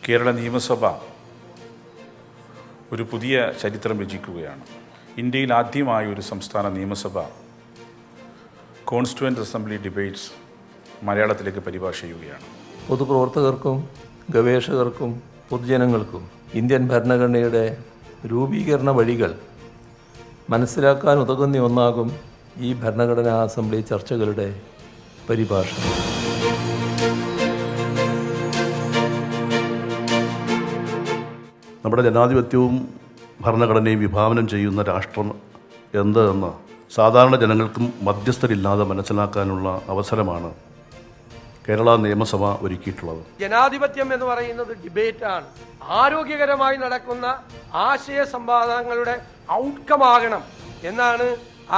കേരള നിയമസഭ ഒരു പുതിയ ചരിത്രം രചിക്കുകയാണ്. ഇന്ത്യയിൽ ആദ്യമായ ഒരു സംസ്ഥാന നിയമസഭ കോൺസ്റ്റിറ്റ്യുവൻ്റ് അസംബ്ലി ഡിബേറ്റ്സ് മലയാളത്തിലേക്ക് പരിഭാഷ ചെയ്യുകയാണ്. പൊതുപ്രവർത്തകർക്കും ഗവേഷകർക്കും പൊതുജനങ്ങൾക്കും ഇന്ത്യൻ ഭരണഘടനയുടെ രൂപീകരണ വഴികൾ മനസ്സിലാക്കാൻ ഉതകുന്ന ഒന്നാകും ഈ ഭരണഘടനാ അസംബ്ലി ചർച്ചകളുടെ പരിഭാഷ. നമ്മുടെ ജനാധിപത്യവും ഭരണഘടനയും വിഭാവനം ചെയ്യുന്ന രാഷ്ട്രം എന്തെന്ന് സാധാരണ ജനങ്ങൾക്കും മധ്യസ്ഥരില്ലാതെ മനസ്സിലാക്കാനുള്ള അവസരമാണ് കേരള നിയമസഭ ഒരുക്കിയിട്ടുള്ളത്. ജനാധിപത്യം എന്ന് പറയുന്നത് ഡിബേറ്റാണ്. ആരോഗ്യകരമായി നടക്കുന്ന ആശയ സംവാദങ്ങളുടെ ഔട്ട്കമാകണം എന്നാണ്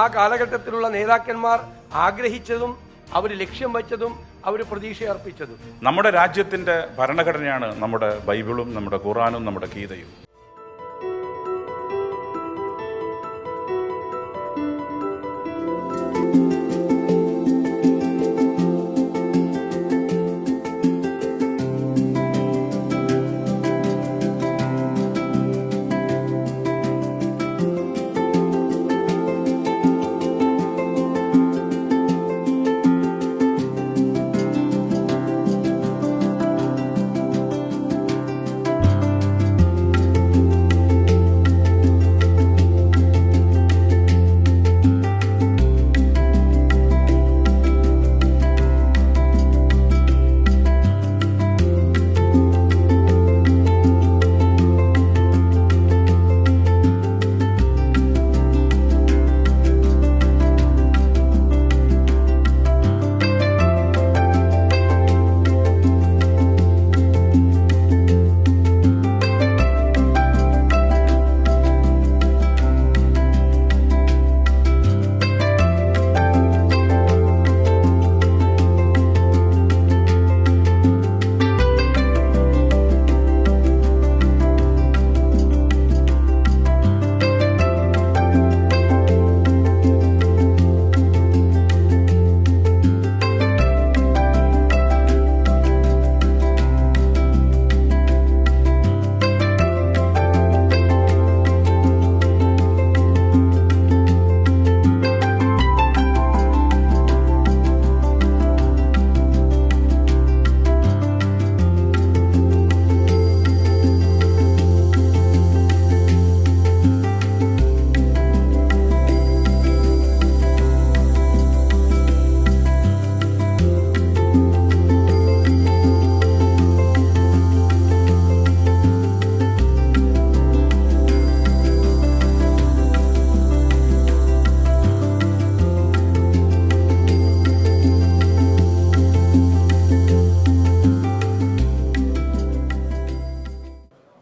ആ കാലഘട്ടത്തിലുള്ള നേതാക്കന്മാർ ആഗ്രഹിച്ചതും അവർ ലക്ഷ്യം വച്ചതും അവർ പ്രതീക്ഷ അർപ്പിച്ചതും. നമ്മുടെ രാജ്യത്തിൻ്റെ ഭരണഘടനയാണ് നമ്മുടെ ബൈബിളും നമ്മുടെ ഖുറാനും നമ്മുടെ ഗീതയും.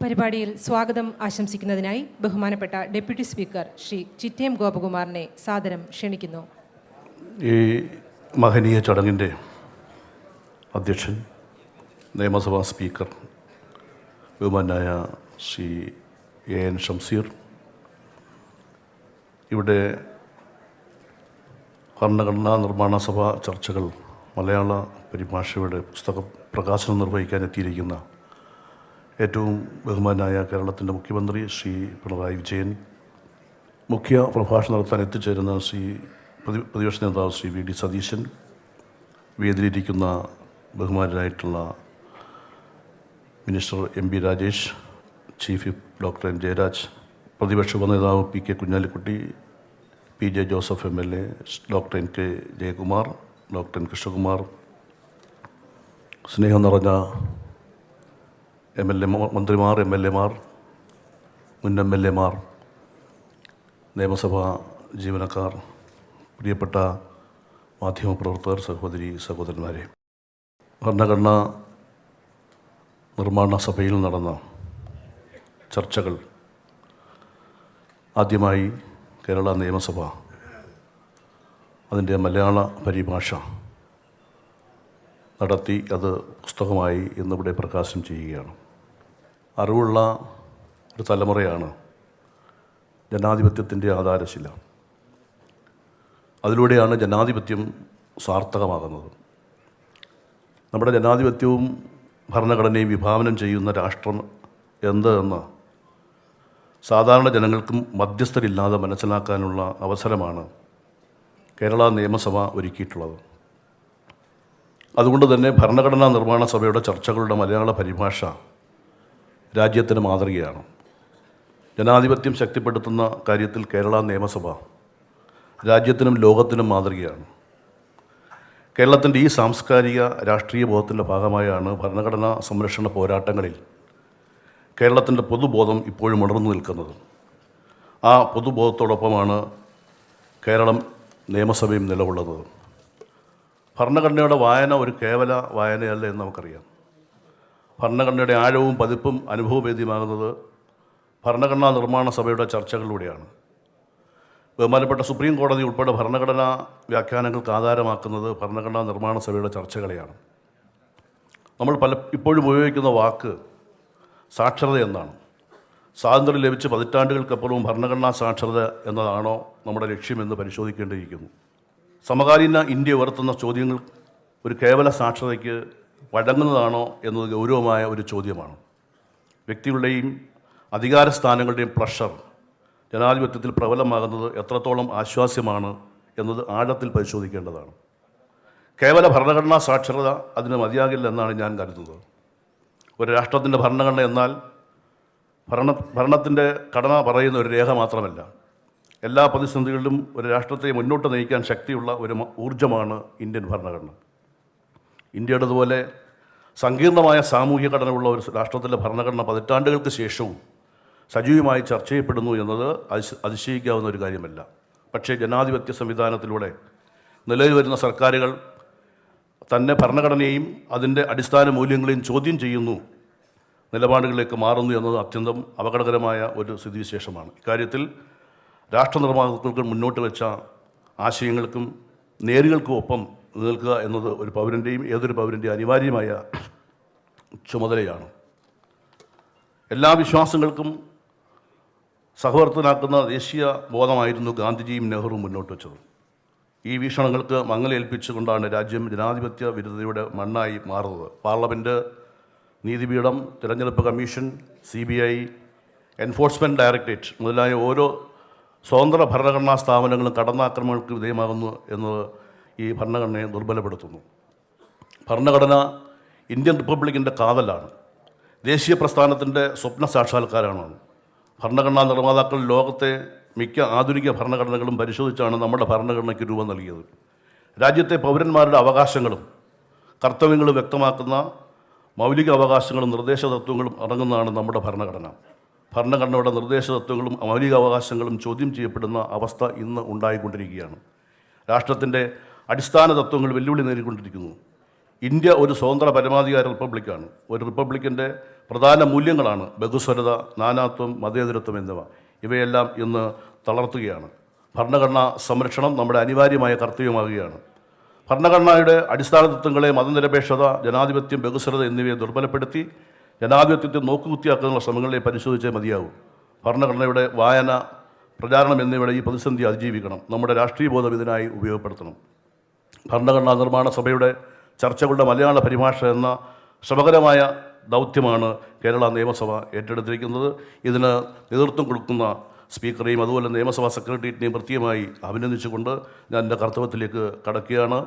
പരിപാടിയിൽ സ്വാഗതം ആശംസിക്കുന്നതിനായി ബഹുമാനപ്പെട്ട ഡെപ്യൂട്ടി സ്പീക്കർ ശ്രീ ചിറ്റയം ഗോപകുമാറിനെ സാദരം ക്ഷണിക്കുന്നു. ഈ മഹനീയ ചടങ്ങിൻ്റെ അധ്യക്ഷൻ നിയമസഭാ സ്പീക്കർ ബഹുമാനായ ശ്രീ എൻ ഷംസീർ, ഇവിടെ ഭരണഘടനാ നിർമ്മാണ സഭ ചർച്ചകൾ മലയാള പരിഭാഷയുടെ പുസ്തക പ്രകാശനം നിർവഹിക്കാൻ എത്തിയിരിക്കുന്ന ഏറ്റവും ബഹുമാനായ കേരളത്തിൻ്റെ മുഖ്യമന്ത്രി ശ്രീ പിണറായി വിജയൻ, മുഖ്യ പ്രഭാഷണം നടത്താൻ എത്തിച്ചേരുന്ന ശ്രീ പ്രതിപക്ഷ നേതാവ് ശ്രീ വി ഡി സതീശൻ, വേദിയിലിരിക്കുന്ന ബഹുമാനായിട്ടുള്ള minister M P Rajesh, chief whip doctor N Jayaraj, പ്രതിപക്ഷ ഉപനേതാവ് P K Kunhalikutty, P J Joseph M L A, doctor N K Jayakumar, doctor N Krishnakumar, സ്നേഹം നിറഞ്ഞ മന്ത്രിമാർ, എം എൽ എമാർ, മുൻ എം എൽ എമാർ, നിയമസഭാ ജീവനക്കാർ, പ്രിയപ്പെട്ട മാധ്യമപ്രവർത്തകർ, സഹോദരി സഹോദരന്മാരെ, ഭരണഘടനാ നിർമ്മാണ സഭയിൽ നടന്ന ചർച്ചകൾ ആദ്യമായി കേരള നിയമസഭ അതിൻ്റെ മലയാള പരിഭാഷ നടത്തി അത് പുസ്തകമായി ഇന്നിവിടെ പ്രകാശനം ചെയ്യുകയാണ്. അറിവുള്ള ഒരു തലമുറയാണ് ജനാധിപത്യത്തിൻ്റെ ആധാരശില. അതിലൂടെയാണ് ജനാധിപത്യം സാർത്ഥകമാകുന്നത്. നമ്മുടെ ജനാധിപത്യവും ഭരണഘടനയും വിഭാവനം ചെയ്യുന്ന രാഷ്ട്രം എന്ത് എന്ന് സാധാരണ ജനങ്ങൾക്കും മധ്യസ്ഥരില്ലാതെ മനസ്സിലാക്കാനുള്ള അവസരമാണ് കേരള നിയമസഭ ഒരുക്കിയിട്ടുള്ളത്. അതുകൊണ്ട് തന്നെ ഭരണഘടനാ നിർമ്മാണ സഭയുടെ ചർച്ചകളുടെ മലയാള പരിഭാഷ രാജ്യത്തിന് മാതൃകയാണ്. ജനാധിപത്യം ശക്തിപ്പെടുത്തുന്ന കാര്യത്തിൽ കേരള നിയമസഭ രാജ്യത്തിനും ലോകത്തിനും മാതൃകയാണ്. കേരളത്തിൻ്റെ ഈ സാംസ്കാരിക രാഷ്ട്രീയ ബോധത്തിൻ്റെ ഭാഗമായാണ് ഭരണഘടനാ സംരക്ഷണ പോരാട്ടങ്ങളിൽ കേരളത്തിൻ്റെ പൊതുബോധം ഇപ്പോഴും ഉണർന്നു നിൽക്കുന്നത്. ആ പൊതുബോധത്തോടൊപ്പമാണ് കേരളം നിയമസഭയും നിലകൊള്ളുന്നത്. ഭരണഘടനയുടെ വായന ഒരു കേവല വായനയല്ല എന്ന് നമുക്കറിയാം. ഭരണഘടനയുടെ ആഴവും പതിപ്പും അനുഭവവേദ്യമാകുന്നത് ഭരണഘടനാ നിർമ്മാണ സഭയുടെ ചർച്ചകളിലൂടെയാണ്. ബഹുമാനപ്പെട്ട സുപ്രീം കോടതി ഉൾപ്പെടെ ഭരണഘടനാ വ്യാഖ്യാനങ്ങൾക്ക് ആധാരമാക്കുന്നത് ഭരണഘടനാ നിർമ്മാണ സഭയുടെ ചർച്ചകളെയാണ്. നമ്മൾ ഇപ്പോഴും ഉപയോഗിക്കുന്ന വാക്ക് സാക്ഷരത എന്നാണ്. സ്വാതന്ത്ര്യം ലഭിച്ച് പതിറ്റാണ്ടുകൾക്കപ്പുറവും ഭരണഘടനാ സാക്ഷരത എന്നതാണോ നമ്മുടെ ലക്ഷ്യമെന്ന് പരിശോധിക്കേണ്ടിയിരിക്കുന്നു. സമകാലീന ഇന്ത്യ ഉയർത്തുന്ന ചോദ്യങ്ങൾ ഒരു കേവല സാക്ഷരതയ്ക്ക് വഴങ്ങുന്നതാണോ എന്നത് ഗൗരവമായ ഒരു ചോദ്യമാണ്. വ്യക്തികളുടെയും അധികാര സ്ഥാനങ്ങളുടെയും പ്രഷർ ജനാധിപത്യത്തിൽ പ്രബലമാകുന്നത് എത്രത്തോളം ആശ്വാസ്യമാണ് എന്നത് ആഴത്തിൽ പരിശോധിക്കേണ്ടതാണ്. കേവല ഭരണഘടനാ സാക്ഷരത അതിന് മതിയാകില്ല എന്നാണ് ഞാൻ കരുതുന്നത്. ഒരു രാഷ്ട്രത്തിൻ്റെ ഭരണഘടന എന്നാൽ ഭരണത്തിൻ്റെ ഘടന പറയുന്ന ഒരു രേഖ മാത്രമല്ല. എല്ലാ പ്രതിസന്ധികളിലും ഒരു രാഷ്ട്രത്തെ മുന്നോട്ട് നയിക്കാൻ ശക്തിയുള്ള ഒരു ഊർജ്ജമാണ് ഇന്ത്യൻ ഭരണഘടന. ഇന്ത്യയുടേതുപോലെ സങ്കീർണമായ സാമൂഹ്യ ഘടനയുള്ള ഒരു രാഷ്ട്രത്തിൻ്റെ ഭരണഘടന പതിറ്റാണ്ടുകൾക്ക് ശേഷവും സജീവമായി ചർച്ച ചെയ്യപ്പെടുന്നു എന്നത് അതിശയിക്കാവുന്ന ഒരു കാര്യമല്ല. പക്ഷേ ജനാധിപത്യ സംവിധാനത്തിലൂടെ നിലവിൽ വരുന്ന സർക്കാരുകൾ തന്നെ ഭരണഘടനയെയും അതിൻ്റെ അടിസ്ഥാന മൂല്യങ്ങളെയും ചോദ്യം ചെയ്യുന്നു, നിലപാടുകളിലേക്ക് മാറുന്നു എന്നത് അത്യന്തം അപകടകരമായ ഒരു സ്ഥിതിവിശേഷമാണ്. ഇക്കാര്യത്തിൽ രാഷ്ട്രനിർമ്മാതാക്കൾക്ക് മുന്നോട്ട് വെച്ച ആശയങ്ങൾക്കും നേരുകൾക്കും ഒപ്പം നിൽക്കുക എന്നത് ഒരു പൗരൻ്റെയും ഏതൊരു പൗരൻ്റെയും അനിവാര്യമായ ചുമതലയാണ്. എല്ലാ വിശ്വാസങ്ങൾക്കും സഹവർത്തിനാക്കുന്ന ദേശീയ ബോധമായിരുന്നു ഗാന്ധിജിയും നെഹ്റുവും മുന്നോട്ട് വെച്ചത്. ഈ വീക്ഷണങ്ങൾക്ക് മങ്ങലേൽപ്പിച്ചുകൊണ്ടാണ് രാജ്യം ജനാധിപത്യ വിരുദ്ധതയുടെ മണ്ണായി മാറുന്നത്. പാർലമെൻറ്റ്, നീതിപീഠം, തിരഞ്ഞെടുപ്പ് കമ്മീഷൻ, CBI, എൻഫോഴ്സ്മെൻറ്റ് ഡയറക്ടറേറ്റ് മുതലായ ഓരോ സ്വതന്ത്ര ഭരണഘടനാ സ്ഥാപനങ്ങളും കടന്നാക്രമണങ്ങൾക്ക് വിധേയമാകുന്നു എന്നത് ഈ ഭരണഘടനയെ ദുർബലപ്പെടുത്തുന്നു. ഭരണഘടന ഇന്ത്യൻ റിപ്പബ്ലിക്കിൻ്റെ കാതലാണ്. ദേശീയ പ്രസ്ഥാനത്തിൻ്റെ സ്വപ്ന സാക്ഷാത്കാരമാണ്. ഭരണഘടനാ നിർമ്മാതാക്കൾ ലോകത്തെ മിക്ക ആധുനിക ഭരണഘടനകളും പരിശോധിച്ചാണ് നമ്മുടെ ഭരണഘടനയ്ക്ക് രൂപം നൽകിയത്. രാജ്യത്തെ പൗരന്മാരുടെ അവകാശങ്ങളും കർത്തവ്യങ്ങളും വ്യക്തമാക്കുന്ന മൗലിക അവകാശങ്ങളും നിർദ്ദേശ തത്വങ്ങളും അടങ്ങുന്നതാണ് നമ്മുടെ ഭരണഘടന. ഭരണഘടനയുടെ നിർദ്ദേശ തത്വങ്ങളും മൗലിക അവകാശങ്ങളും ചോദ്യം ചെയ്യപ്പെടുന്ന അവസ്ഥ ഇന്ന് ഉണ്ടായിക്കൊണ്ടിരിക്കുകയാണ്. രാഷ്ട്രത്തിൻ്റെ അടിസ്ഥാന തത്വങ്ങൾ വെല്ലുവിളി നേരിക്കൊണ്ടിരിക്കുന്നു. ഇന്ത്യ ഒരു സ്വതന്ത്ര പരമാധികാര റിപ്പബ്ലിക്കാണ്. ഒരു റിപ്പബ്ലിക്കിൻ്റെ പ്രധാന മൂല്യങ്ങളാണ് ബഹുസ്വരത, നാനാത്വം, മതേതരത്വം എന്നിവ. ഇവയെല്ലാം ഇന്ന് തളർത്തുകയാണ്. ഭരണഘടനാ സംരക്ഷണം നമ്മുടെ അനിവാര്യമായ കർത്തവ്യമാകുകയാണ്. ഭരണഘടനയുടെ അടിസ്ഥാന തത്വങ്ങളെ മതനിരപേക്ഷത, ജനാധിപത്യം, ബഹുസ്വരത എന്നിവയെ ദുർബലപ്പെടുത്തി ജനാധിപത്യത്തെ നോക്കുകുത്തിയാക്കാനുള്ള ശ്രമങ്ങളെ പരിശോധിച്ചേ മതിയാവും. ഭരണഘടനയുടെ വായന, പ്രചാരണം എന്നിവയുടെ ഈ പ്രതിസന്ധി അതിജീവിക്കണം. നമ്മുടെ രാഷ്ട്രീയ ബോധം ഇതിനായി ഉപയോഗപ്പെടുത്തണം. ഭരണഘടനാ നിർമ്മാണ സഭയുടെ ചർച്ചകളുടെ മലയാള പരിഭാഷ എന്ന ശ്രമകരമായ ദൗത്യമാണ് കേരള നിയമസഭ ഏറ്റെടുത്തിരിക്കുന്നത്. ഇതിന് നേതൃത്വം കൊടുക്കുന്ന സ്പീക്കറെയും അതുപോലെ നിയമസഭാ സെക്രട്ടേറിയറ്റിനെയും പ്രത്യേകമായി അഭിനന്ദിച്ചുകൊണ്ട് ഞാൻ എൻ്റെ കർത്തവ്യത്തിലേക്ക് കടക്കുകയാണ്.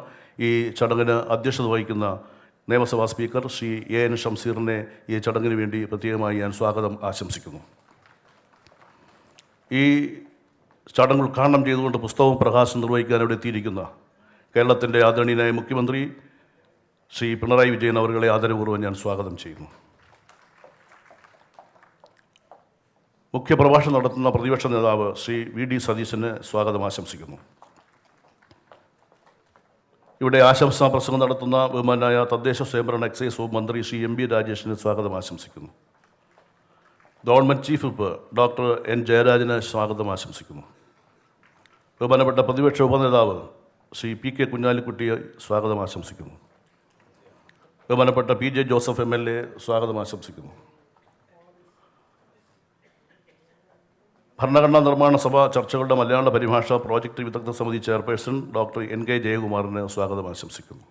ഈ ചടങ്ങിന് അധ്യക്ഷത വഹിക്കുന്ന നിയമസഭാ സ്പീക്കർ ശ്രീ AN ഷംസീറിനെ ഈ ചടങ്ങിന് വേണ്ടി പ്രത്യേകമായി ഞാൻ സ്വാഗതം ആശംസിക്കുന്നു. ഈ ചടങ്ങ് ഉദ്ഘാടനം ചെയ്തുകൊണ്ട് പുസ്തകവും പ്രകാശനം നിർവഹിക്കാൻ ഇവിടെ എത്തിയിരിക്കുന്ന കേരളത്തിൻ്റെ ആദരണീയനായ മുഖ്യമന്ത്രി ശ്രീ പിണറായി വിജയൻ അവരുടെ ആദരപൂർവ്വം ഞാൻ സ്വാഗതം ചെയ്യുന്നു. മുഖ്യപ്രഭാഷണം നടത്തുന്ന പ്രതിപക്ഷ നേതാവ് ശ്രീ VD സതീശന് സ്വാഗതം ആശംസിക്കുന്നു. ഇവിടെ ആശംസാ പ്രസംഗം നടത്തുന്ന ബഹുമാനായ തദ്ദേശ സ്വയംഭരണ എക്സൈസ് വകുപ്പ് മന്ത്രി ശ്രീ MB രാജേഷിന് സ്വാഗതം ആശംസിക്കുന്നു. Government chief whip doctor N ജയരാജന് സ്വാഗതം ആശംസിക്കുന്നു. ബഹുമാനപ്പെട്ട പ്രതിപക്ഷ ഉപനേതാവ് ശ്രീ PK കുഞ്ഞാലിക്കുട്ടിയെ സ്വാഗതം ആശംസിക്കുന്നു. ബഹുമാനപ്പെട്ട PJ ജോസഫ് MLA സ്വാഗതം ആശംസിക്കുന്നു. ഭരണഘടനാ നിർമ്മാണ സഭ ചർച്ചകളുടെ മലയാള പരിഭാഷ പ്രോജക്റ്റ് വിദഗ്ധ സമിതി ചെയർപേഴ്സൺ ഡോക്ടർ NK ജയകുമാറിന് സ്വാഗതം ആശംസിക്കുന്നു.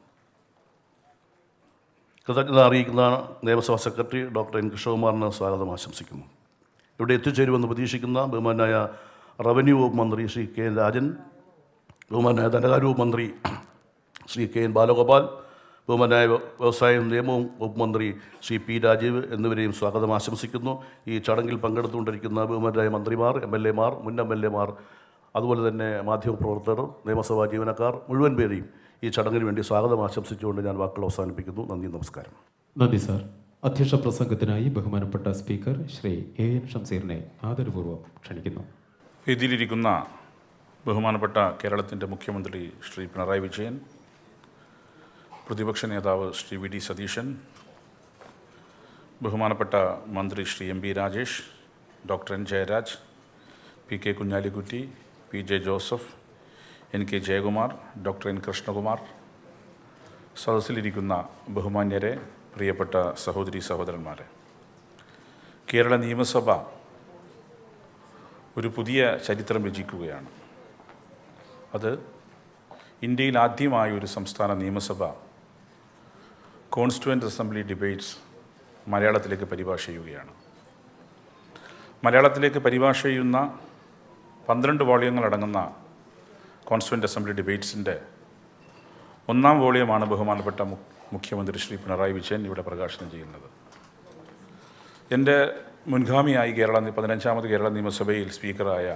കൃതജ്ഞത അറിയിക്കുന്ന നിയമസഭാ സെക്രട്ടറി ഡോക്ടർ എൻ കൃഷ്ണകുമാറിന് സ്വാഗതം ആശംസിക്കുന്നു. ഇവിടെ എത്തിച്ചേരുമെന്ന് പ്രതീക്ഷിക്കുന്ന ബഹുമാനായ റവന്യൂ വകുപ്പ് മന്ത്രി ശ്രീ കെ എൻ രാജൻ, ബഹുമാനായ ധനകാര്യ വകുപ്പ് മന്ത്രി ശ്രീ കെ എൻ ബാലഗോപാൽ, ബഹുമാനായ വ്യവസായവും നിയമവും വകുപ്പ് മന്ത്രി ശ്രീ പി രാജീവ് എന്നിവരെയും സ്വാഗതം ആശംസിക്കുന്നു. ഈ ചടങ്ങിൽ പങ്കെടുത്തുകൊണ്ടിരിക്കുന്ന ബഹുമാനായ മന്ത്രിമാർ, MLA മാർ, മുൻ MLA മാർ, അതുപോലെ തന്നെ മാധ്യമപ്രവർത്തകർ, നിയമസഭാ ജീവനക്കാർ മുഴുവൻ പേരെയും ഈ ചടങ്ങിന് വേണ്ടി സ്വാഗതം ആശംസിച്ചുകൊണ്ട് ഞാൻ വാക്കുകൾ അവസാനിപ്പിക്കുന്നു. നന്ദി, നമസ്കാരം. നന്ദി സാർ. അധ്യക്ഷ പ്രസംഗത്തിനായി ബഹുമാനപ്പെട്ട സ്പീക്കർ ശ്രീ AN ഷംസീറിനെ ആദരപൂർവ്വം ക്ഷണിക്കുന്നു. വേദിയിലിരിക്കുന്ന ബഹുമാനപ്പെട്ട കേരളത്തിൻ്റെ മുഖ്യമന്ത്രി ശ്രീ പിണറായി വിജയൻ, പ്രതിപക്ഷ നേതാവ് ശ്രീ VD സതീശൻ, ബഹുമാനപ്പെട്ട മന്ത്രി Shri MB Rajesh, doctor N Jayaraj, PK Kunhalikutty, PJ Joseph, NK Jayakumar, doctor N Krishnakumar, സദസ്സിലിരിക്കുന്ന ബഹുമാന്യരെ, പ്രിയപ്പെട്ട സഹോദരി സഹോദരന്മാരെ, കേരള നിയമസഭ ഒരു പുതിയ ചരിത്രം രചിക്കുകയാണ്. അത് ഇന്ത്യയിൽ ആദ്യമായ ഒരു സംസ്ഥാന നിയമസഭ കോൺസ്റ്റിറ്റ്യുവൻ്റ് അസംബ്ലി ഡിബേറ്റ്സ് മലയാളത്തിലേക്ക് പരിഭാഷ ചെയ്യുകയാണ്. മലയാളത്തിലേക്ക് പരിഭാഷ ചെയ്യുന്ന 12 വോളിയങ്ങളടങ്ങുന്ന കോൺസ്റ്റിറ്റ്യുവൻ്റ് അസംബ്ലി ഡിബേറ്റ്സിൻ്റെ 1-ാം വോളിയമാണ് ബഹുമാനപ്പെട്ട മുഖ്യമന്ത്രി ശ്രീ പിണറായി വിജയൻ ഇവിടെ പ്രകാശനം ചെയ്യുന്നത്. എൻ്റെ മുൻഗാമിയായി 15ാമത് കേരള നിയമസഭയിൽ സ്പീക്കറായ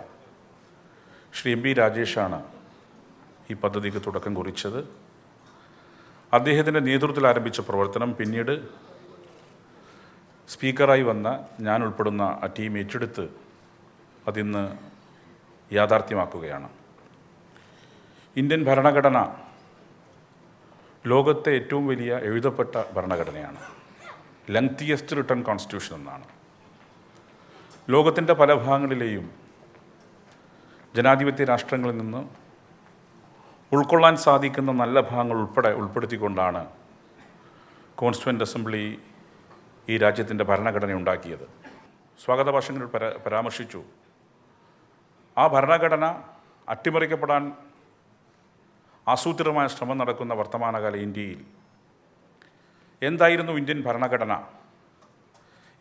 ശ്രീ MB രാജേഷാണ് ഈ പദ്ധതിക്ക് തുടക്കം കുറിച്ചത്. അദ്ദേഹത്തിൻ്റെ നേതൃത്വത്തിൽ ആരംഭിച്ച പ്രവർത്തനം പിന്നീട് സ്പീക്കറായി വന്ന ഞാൻ ഉൾപ്പെടുന്ന ആ ടീം ഏറ്റെടുത്ത് അതിന്ന് യാഥാർത്ഥ്യമാക്കുകയാണ്. ഇന്ത്യൻ ഭരണഘടന ലോകത്തെ ഏറ്റവും വലിയ എഴുതപ്പെട്ട ഭരണഘടനയാണ്. ലെങ്തിയസ്റ്റ് റിട്ടൺ കോൺസ്റ്റിറ്റ്യൂഷൻ എന്നാണ്. ലോകത്തിൻ്റെ പല ഭാഗങ്ങളിലെയും ജനാധിപത്യ രാഷ്ട്രങ്ങളിൽ നിന്ന് ഉൾക്കൊള്ളാൻ സാധിക്കുന്ന നല്ല ഭാഗങ്ങൾ ഉൾപ്പെടുത്തിക്കൊണ്ടാണ് കോൺസ്റ്റിറ്റ്യുവൻ്റ് അസംബ്ലി ഈ രാജ്യത്തിൻ്റെ ഭരണഘടന ഉണ്ടാക്കിയത്. സ്വാഗത ഭാഷങ്ങളിൽ പരാമർശിച്ചു. ആ ഭരണഘടന അട്ടിമറിക്കപ്പെടാൻ ആസൂത്രിതമായ ശ്രമം നടക്കുന്ന വർത്തമാനകാല ഇന്ത്യയിൽ എന്തായിരുന്നു ഇന്ത്യൻ ഭരണഘടന,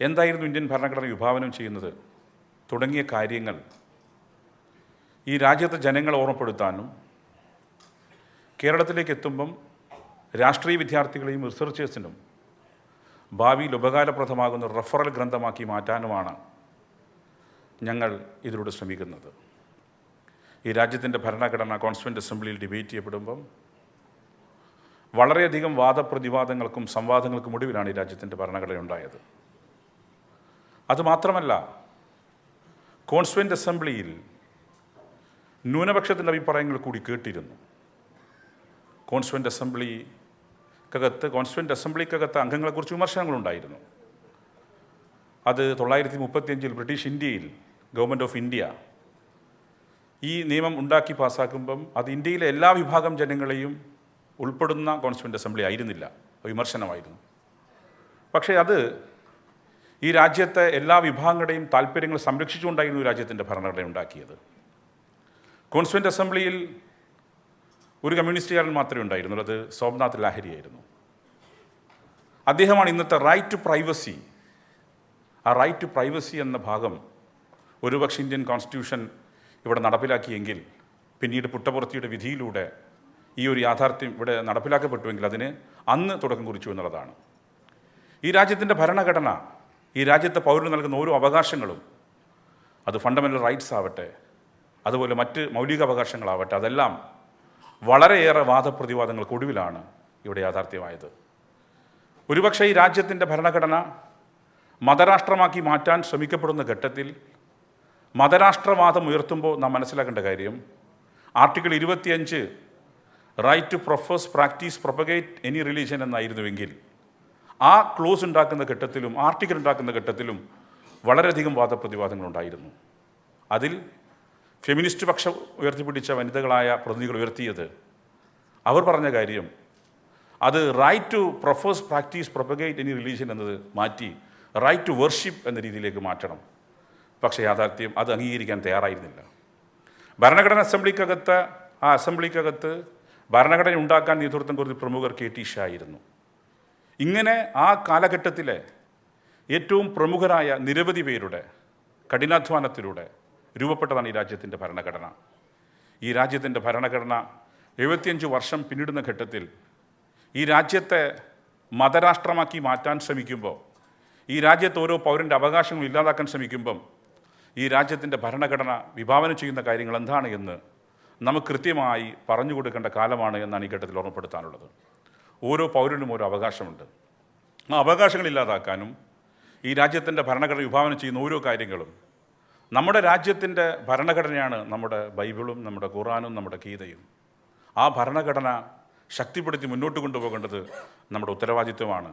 എന്തായിരുന്നു ഇന്ത്യൻ ഭരണഘടന വിഭാവനം ചെയ്യുന്നത് തുടങ്ങിയ കാര്യങ്ങൾ ഈ രാജ്യത്തെ ജനങ്ങളെ ഓർമ്മപ്പെടുത്താനും കേരളത്തിലേക്ക് എത്തുമ്പം രാഷ്ട്രീയ വിദ്യാർത്ഥികളെയും റിസർച്ചേഴ്സിനും ഭാവിയിൽ ഉപകാരപ്രദമാകുന്ന റഫറൽ ഗ്രന്ഥമാക്കി മാറ്റാനുമാണ് ഞങ്ങൾ ഇതിലൂടെ ശ്രമിക്കുന്നത്. ഈ രാജ്യത്തിൻ്റെ ഭരണഘടന കോൺസ്റ്റിറ്റ്യുവൻ്റ് അസംബ്ലിയിൽ ഡിബേറ്റ് ചെയ്യപ്പെടുമ്പം വളരെയധികം വാദപ്രതിവാദങ്ങൾക്കും സംവാദങ്ങൾക്കും ഒടുവിലാണ് ഈ രാജ്യത്തിൻ്റെ ഭരണഘടന ഉണ്ടായത്. അതുമാത്രമല്ല, കോൺസ്റ്റിറ്റ്യുവൻ്റ് അസംബ്ലിയിൽ ന്യൂനപക്ഷത്തിൻ്റെ അഭിപ്രായങ്ങൾ കൂടി കേട്ടിരുന്നു. കോൺസ്റ്റിറ്റ്യുവൻ്റ് അസംബ്ലിക്കകത്ത് അംഗങ്ങളെക്കുറിച്ച് വിമർശനങ്ങളുണ്ടായിരുന്നു. അത് 1935 ബ്രിട്ടീഷ് ഇന്ത്യയിൽ ഗവൺമെൻറ് ഓഫ് ഇന്ത്യ ഈ നിയമം ഉണ്ടാക്കി പാസ്സാക്കുമ്പം അത് ഇന്ത്യയിലെ എല്ലാ വിഭാഗം ജനങ്ങളെയും ഉൾപ്പെടുന്ന കോൺസ്റ്റിറ്റ്യുവൻ്റ് അസംബ്ലി ആയിരുന്നില്ല, വിമർശനമായിരുന്നു. പക്ഷേ അത് ഈ രാജ്യത്തെ എല്ലാ വിഭാഗങ്ങളുടെയും താല്പര്യങ്ങൾ സംരക്ഷിച്ചുകൊണ്ടായിരുന്നു ഈ രാജ്യത്തിൻ്റെ ഭരണഘടന ഉണ്ടാക്കിയത്. കോൺസ്റ്റിറ്റ്യുവൻ്റ് അസംബ്ലിയിൽ ഒരു കമ്മ്യൂണിസ്റ്റുകാരൻ മാത്രമേ ഉണ്ടായിരുന്നുള്ളൂ, അത് സോംനാഥ് ലാഹിരിയായിരുന്നു. അദ്ദേഹമാണ് ഇന്നത്തെ റൈറ്റ് ടു പ്രൈവസി, ആ റൈറ്റ് ടു പ്രൈവസി എന്ന ഭാഗം ഒരുപക്ഷെ ഇന്ത്യൻ കോൺസ്റ്റിറ്റ്യൂഷൻ ഇവിടെ നടപ്പിലാക്കിയെങ്കിൽ പിന്നീട് പുട്ടപുറത്തിയുടെ വിധിയിലൂടെ ഈ ഒരു യാഥാർത്ഥ്യം ഇവിടെ നടപ്പിലാക്കപ്പെട്ടുവെങ്കിൽ അതിന് അന്ന് തുടക്കം കുറിച്ചു എന്നുള്ളതാണ്. ഈ രാജ്യത്തിൻ്റെ ഭരണഘടന ഈ രാജ്യത്തെ പൗരന് നൽകുന്ന ഓരോ അവകാശങ്ങളും, അത് ഫണ്ടമെൻ്റൽ റൈറ്റ്സ് ആവട്ടെ, അതുപോലെ മറ്റ് മൗലിക അവകാശങ്ങളാവട്ടെ, അതെല്ലാം വളരെയേറെ വാദപ്രതിവാദങ്ങൾക്കൊടുവിലാണ് ഇവിടെ യാഥാർത്ഥ്യമായത്. ഒരുപക്ഷെ ഈ രാജ്യത്തിൻ്റെ ഭരണഘടന മതരാഷ്ട്രമാക്കി മാറ്റാൻ ശ്രമിക്കപ്പെടുന്ന ഘട്ടത്തിൽ മതരാഷ്ട്രവാദം ഉയർത്തുമ്പോൾ നാം മനസ്സിലാക്കേണ്ട കാര്യം, article 25 right to profess, practice, propagate any religion എന്നായിരുന്നുവെങ്കിൽ ആ ക്ലോസ് ഉണ്ടാക്കുന്ന ഘട്ടത്തിലും ആർട്ടിക്കിൾ ഉണ്ടാക്കുന്ന ഘട്ടത്തിലും വളരെയധികം വാദപ്രതിവാദങ്ങളുണ്ടായിരുന്നു. അതിൽ ഫെമിനിസ്റ്റ് പക്ഷം ഉയർത്തിപ്പിടിച്ച വനിതകളായ പ്രതിനിധികൾ ഉയർത്തിയത്, അവർ പറഞ്ഞ കാര്യം അത് right to profess, practice, propagate any religion എന്നത് മാറ്റി റൈറ്റ് ടു വർഷിപ്പ് എന്ന രീതിയിലേക്ക് മാറ്റണം. പക്ഷേ യാഥാർത്ഥ്യം അത് അംഗീകരിക്കാൻ തയ്യാറായിരുന്നില്ല. ഭരണഘടനാ അസംബ്ലിക്കകത്ത് ഭരണഘടന ഉണ്ടാക്കാൻ നേതൃത്വം കൊടുത്ത പ്രമുഖർ KT ഷാ ആയിരുന്നു. ഇങ്ങനെ ആ കാലഘട്ടത്തിലെ ഏറ്റവും പ്രമുഖരായ നിരവധി പേരുടെ കഠിനാധ്വാനത്തിലൂടെ രൂപപ്പെട്ടതാണ് ഈ രാജ്യത്തിൻ്റെ ഭരണഘടന. ഈ രാജ്യത്തിൻ്റെ ഭരണഘടന 75 വർഷം പിന്നിടുന്ന ഘട്ടത്തിൽ ഈ രാജ്യത്തെ മതരാഷ്ട്രമാക്കി മാറ്റാൻ ശ്രമിക്കുമ്പോൾ, ഈ രാജ്യത്ത് ഓരോ പൗരൻ്റെ അവകാശങ്ങൾ ഇല്ലാതാക്കാൻ ശ്രമിക്കുമ്പം ഈ രാജ്യത്തിൻ്റെ ഭരണഘടന വിഭാവനം ചെയ്യുന്ന കാര്യങ്ങൾ എന്താണ് എന്ന് നമുക്ക് കൃത്യമായി പറഞ്ഞു കൊടുക്കേണ്ട കാലമാണ് എന്നാണ് ഈ ഘട്ടത്തിൽ ഓർമ്മപ്പെടുത്താനുള്ളത്. ഓരോ പൗരനും ഓരോ അവകാശമുണ്ട്. ആ അവകാശങ്ങൾ ഇല്ലാതാക്കാനും ഈ രാജ്യത്തിൻ്റെ ഭരണഘടന വിഭാവനം ചെയ്യുന്ന ഓരോ കാര്യങ്ങളും, നമ്മുടെ രാജ്യത്തിൻ്റെ ഭരണഘടനയാണ് നമ്മുടെ ബൈബിളും നമ്മുടെ ഖുർആനും നമ്മുടെ ഗീതയും. ആ ഭരണഘടന ശക്തിപ്പെടുത്തി മുന്നോട്ട് കൊണ്ടുപോകേണ്ടത് നമ്മുടെ ഉത്തരവാദിത്വമാണ്.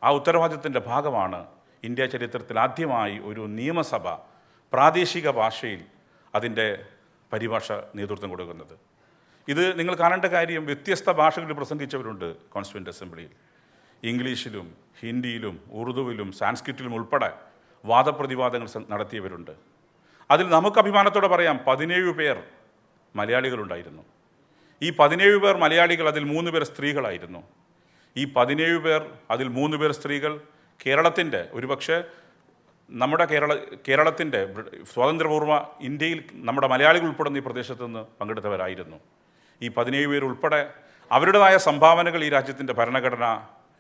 ആ ഉത്തരവാദിത്വത്തിൻ്റെ ഭാഗമാണ് ഇന്ത്യ ചരിത്രത്തിൽ ആദ്യമായി ഒരു നിയമസഭ പ്രാദേശിക ഭാഷയിൽ അതിൻ്റെ പരിഭാഷ നേതൃത്വം കൊടുക്കുന്നത്. ഇത് നിങ്ങൾ കാണേണ്ട കാര്യം, വ്യത്യസ്ത ഭാഷകളിൽ പ്രസംഗിച്ചവരുണ്ട് കോൺസ്റ്റിറ്റ്യൂവൻ്റ് അസംബ്ലിയിൽ. ഇംഗ്ലീഷിലും ഹിന്ദിയിലും ഉറുദുവിലും സാൻസ്ക്രിറ്റിലും ഉൾപ്പെടെ വാദപ്രതിവാദങ്ങൾ നടത്തിയവരുണ്ട്. അതിൽ നമുക്ക് അഭിമാനത്തോടെ പറയാം 17 പേർ മലയാളികളുണ്ടായിരുന്നു. ഈ 17 പേർ മലയാളികൾ, അതിൽ 3 പേർ സ്ത്രീകളായിരുന്നു. ഈ 17 പേർ, അതിൽ 3 പേർ സ്ത്രീകൾ കേരളത്തിൻ്റെ, ഒരുപക്ഷെ നമ്മുടെ കേരളത്തിൻ്റെ സ്വാതന്ത്ര്യപൂർവ്വ ഇന്ത്യയിൽ നമ്മുടെ മലയാളികൾ ഉൾപ്പെടുന്ന ഈ പ്രദേശത്ത് നിന്ന് പങ്കെടുത്തവരായിരുന്നു. ഈ 17 പേർ ഉൾപ്പെടെ അവരുടേതായ സംഭാവനകൾ ഈ രാജ്യത്തിൻ്റെ ഭരണഘടന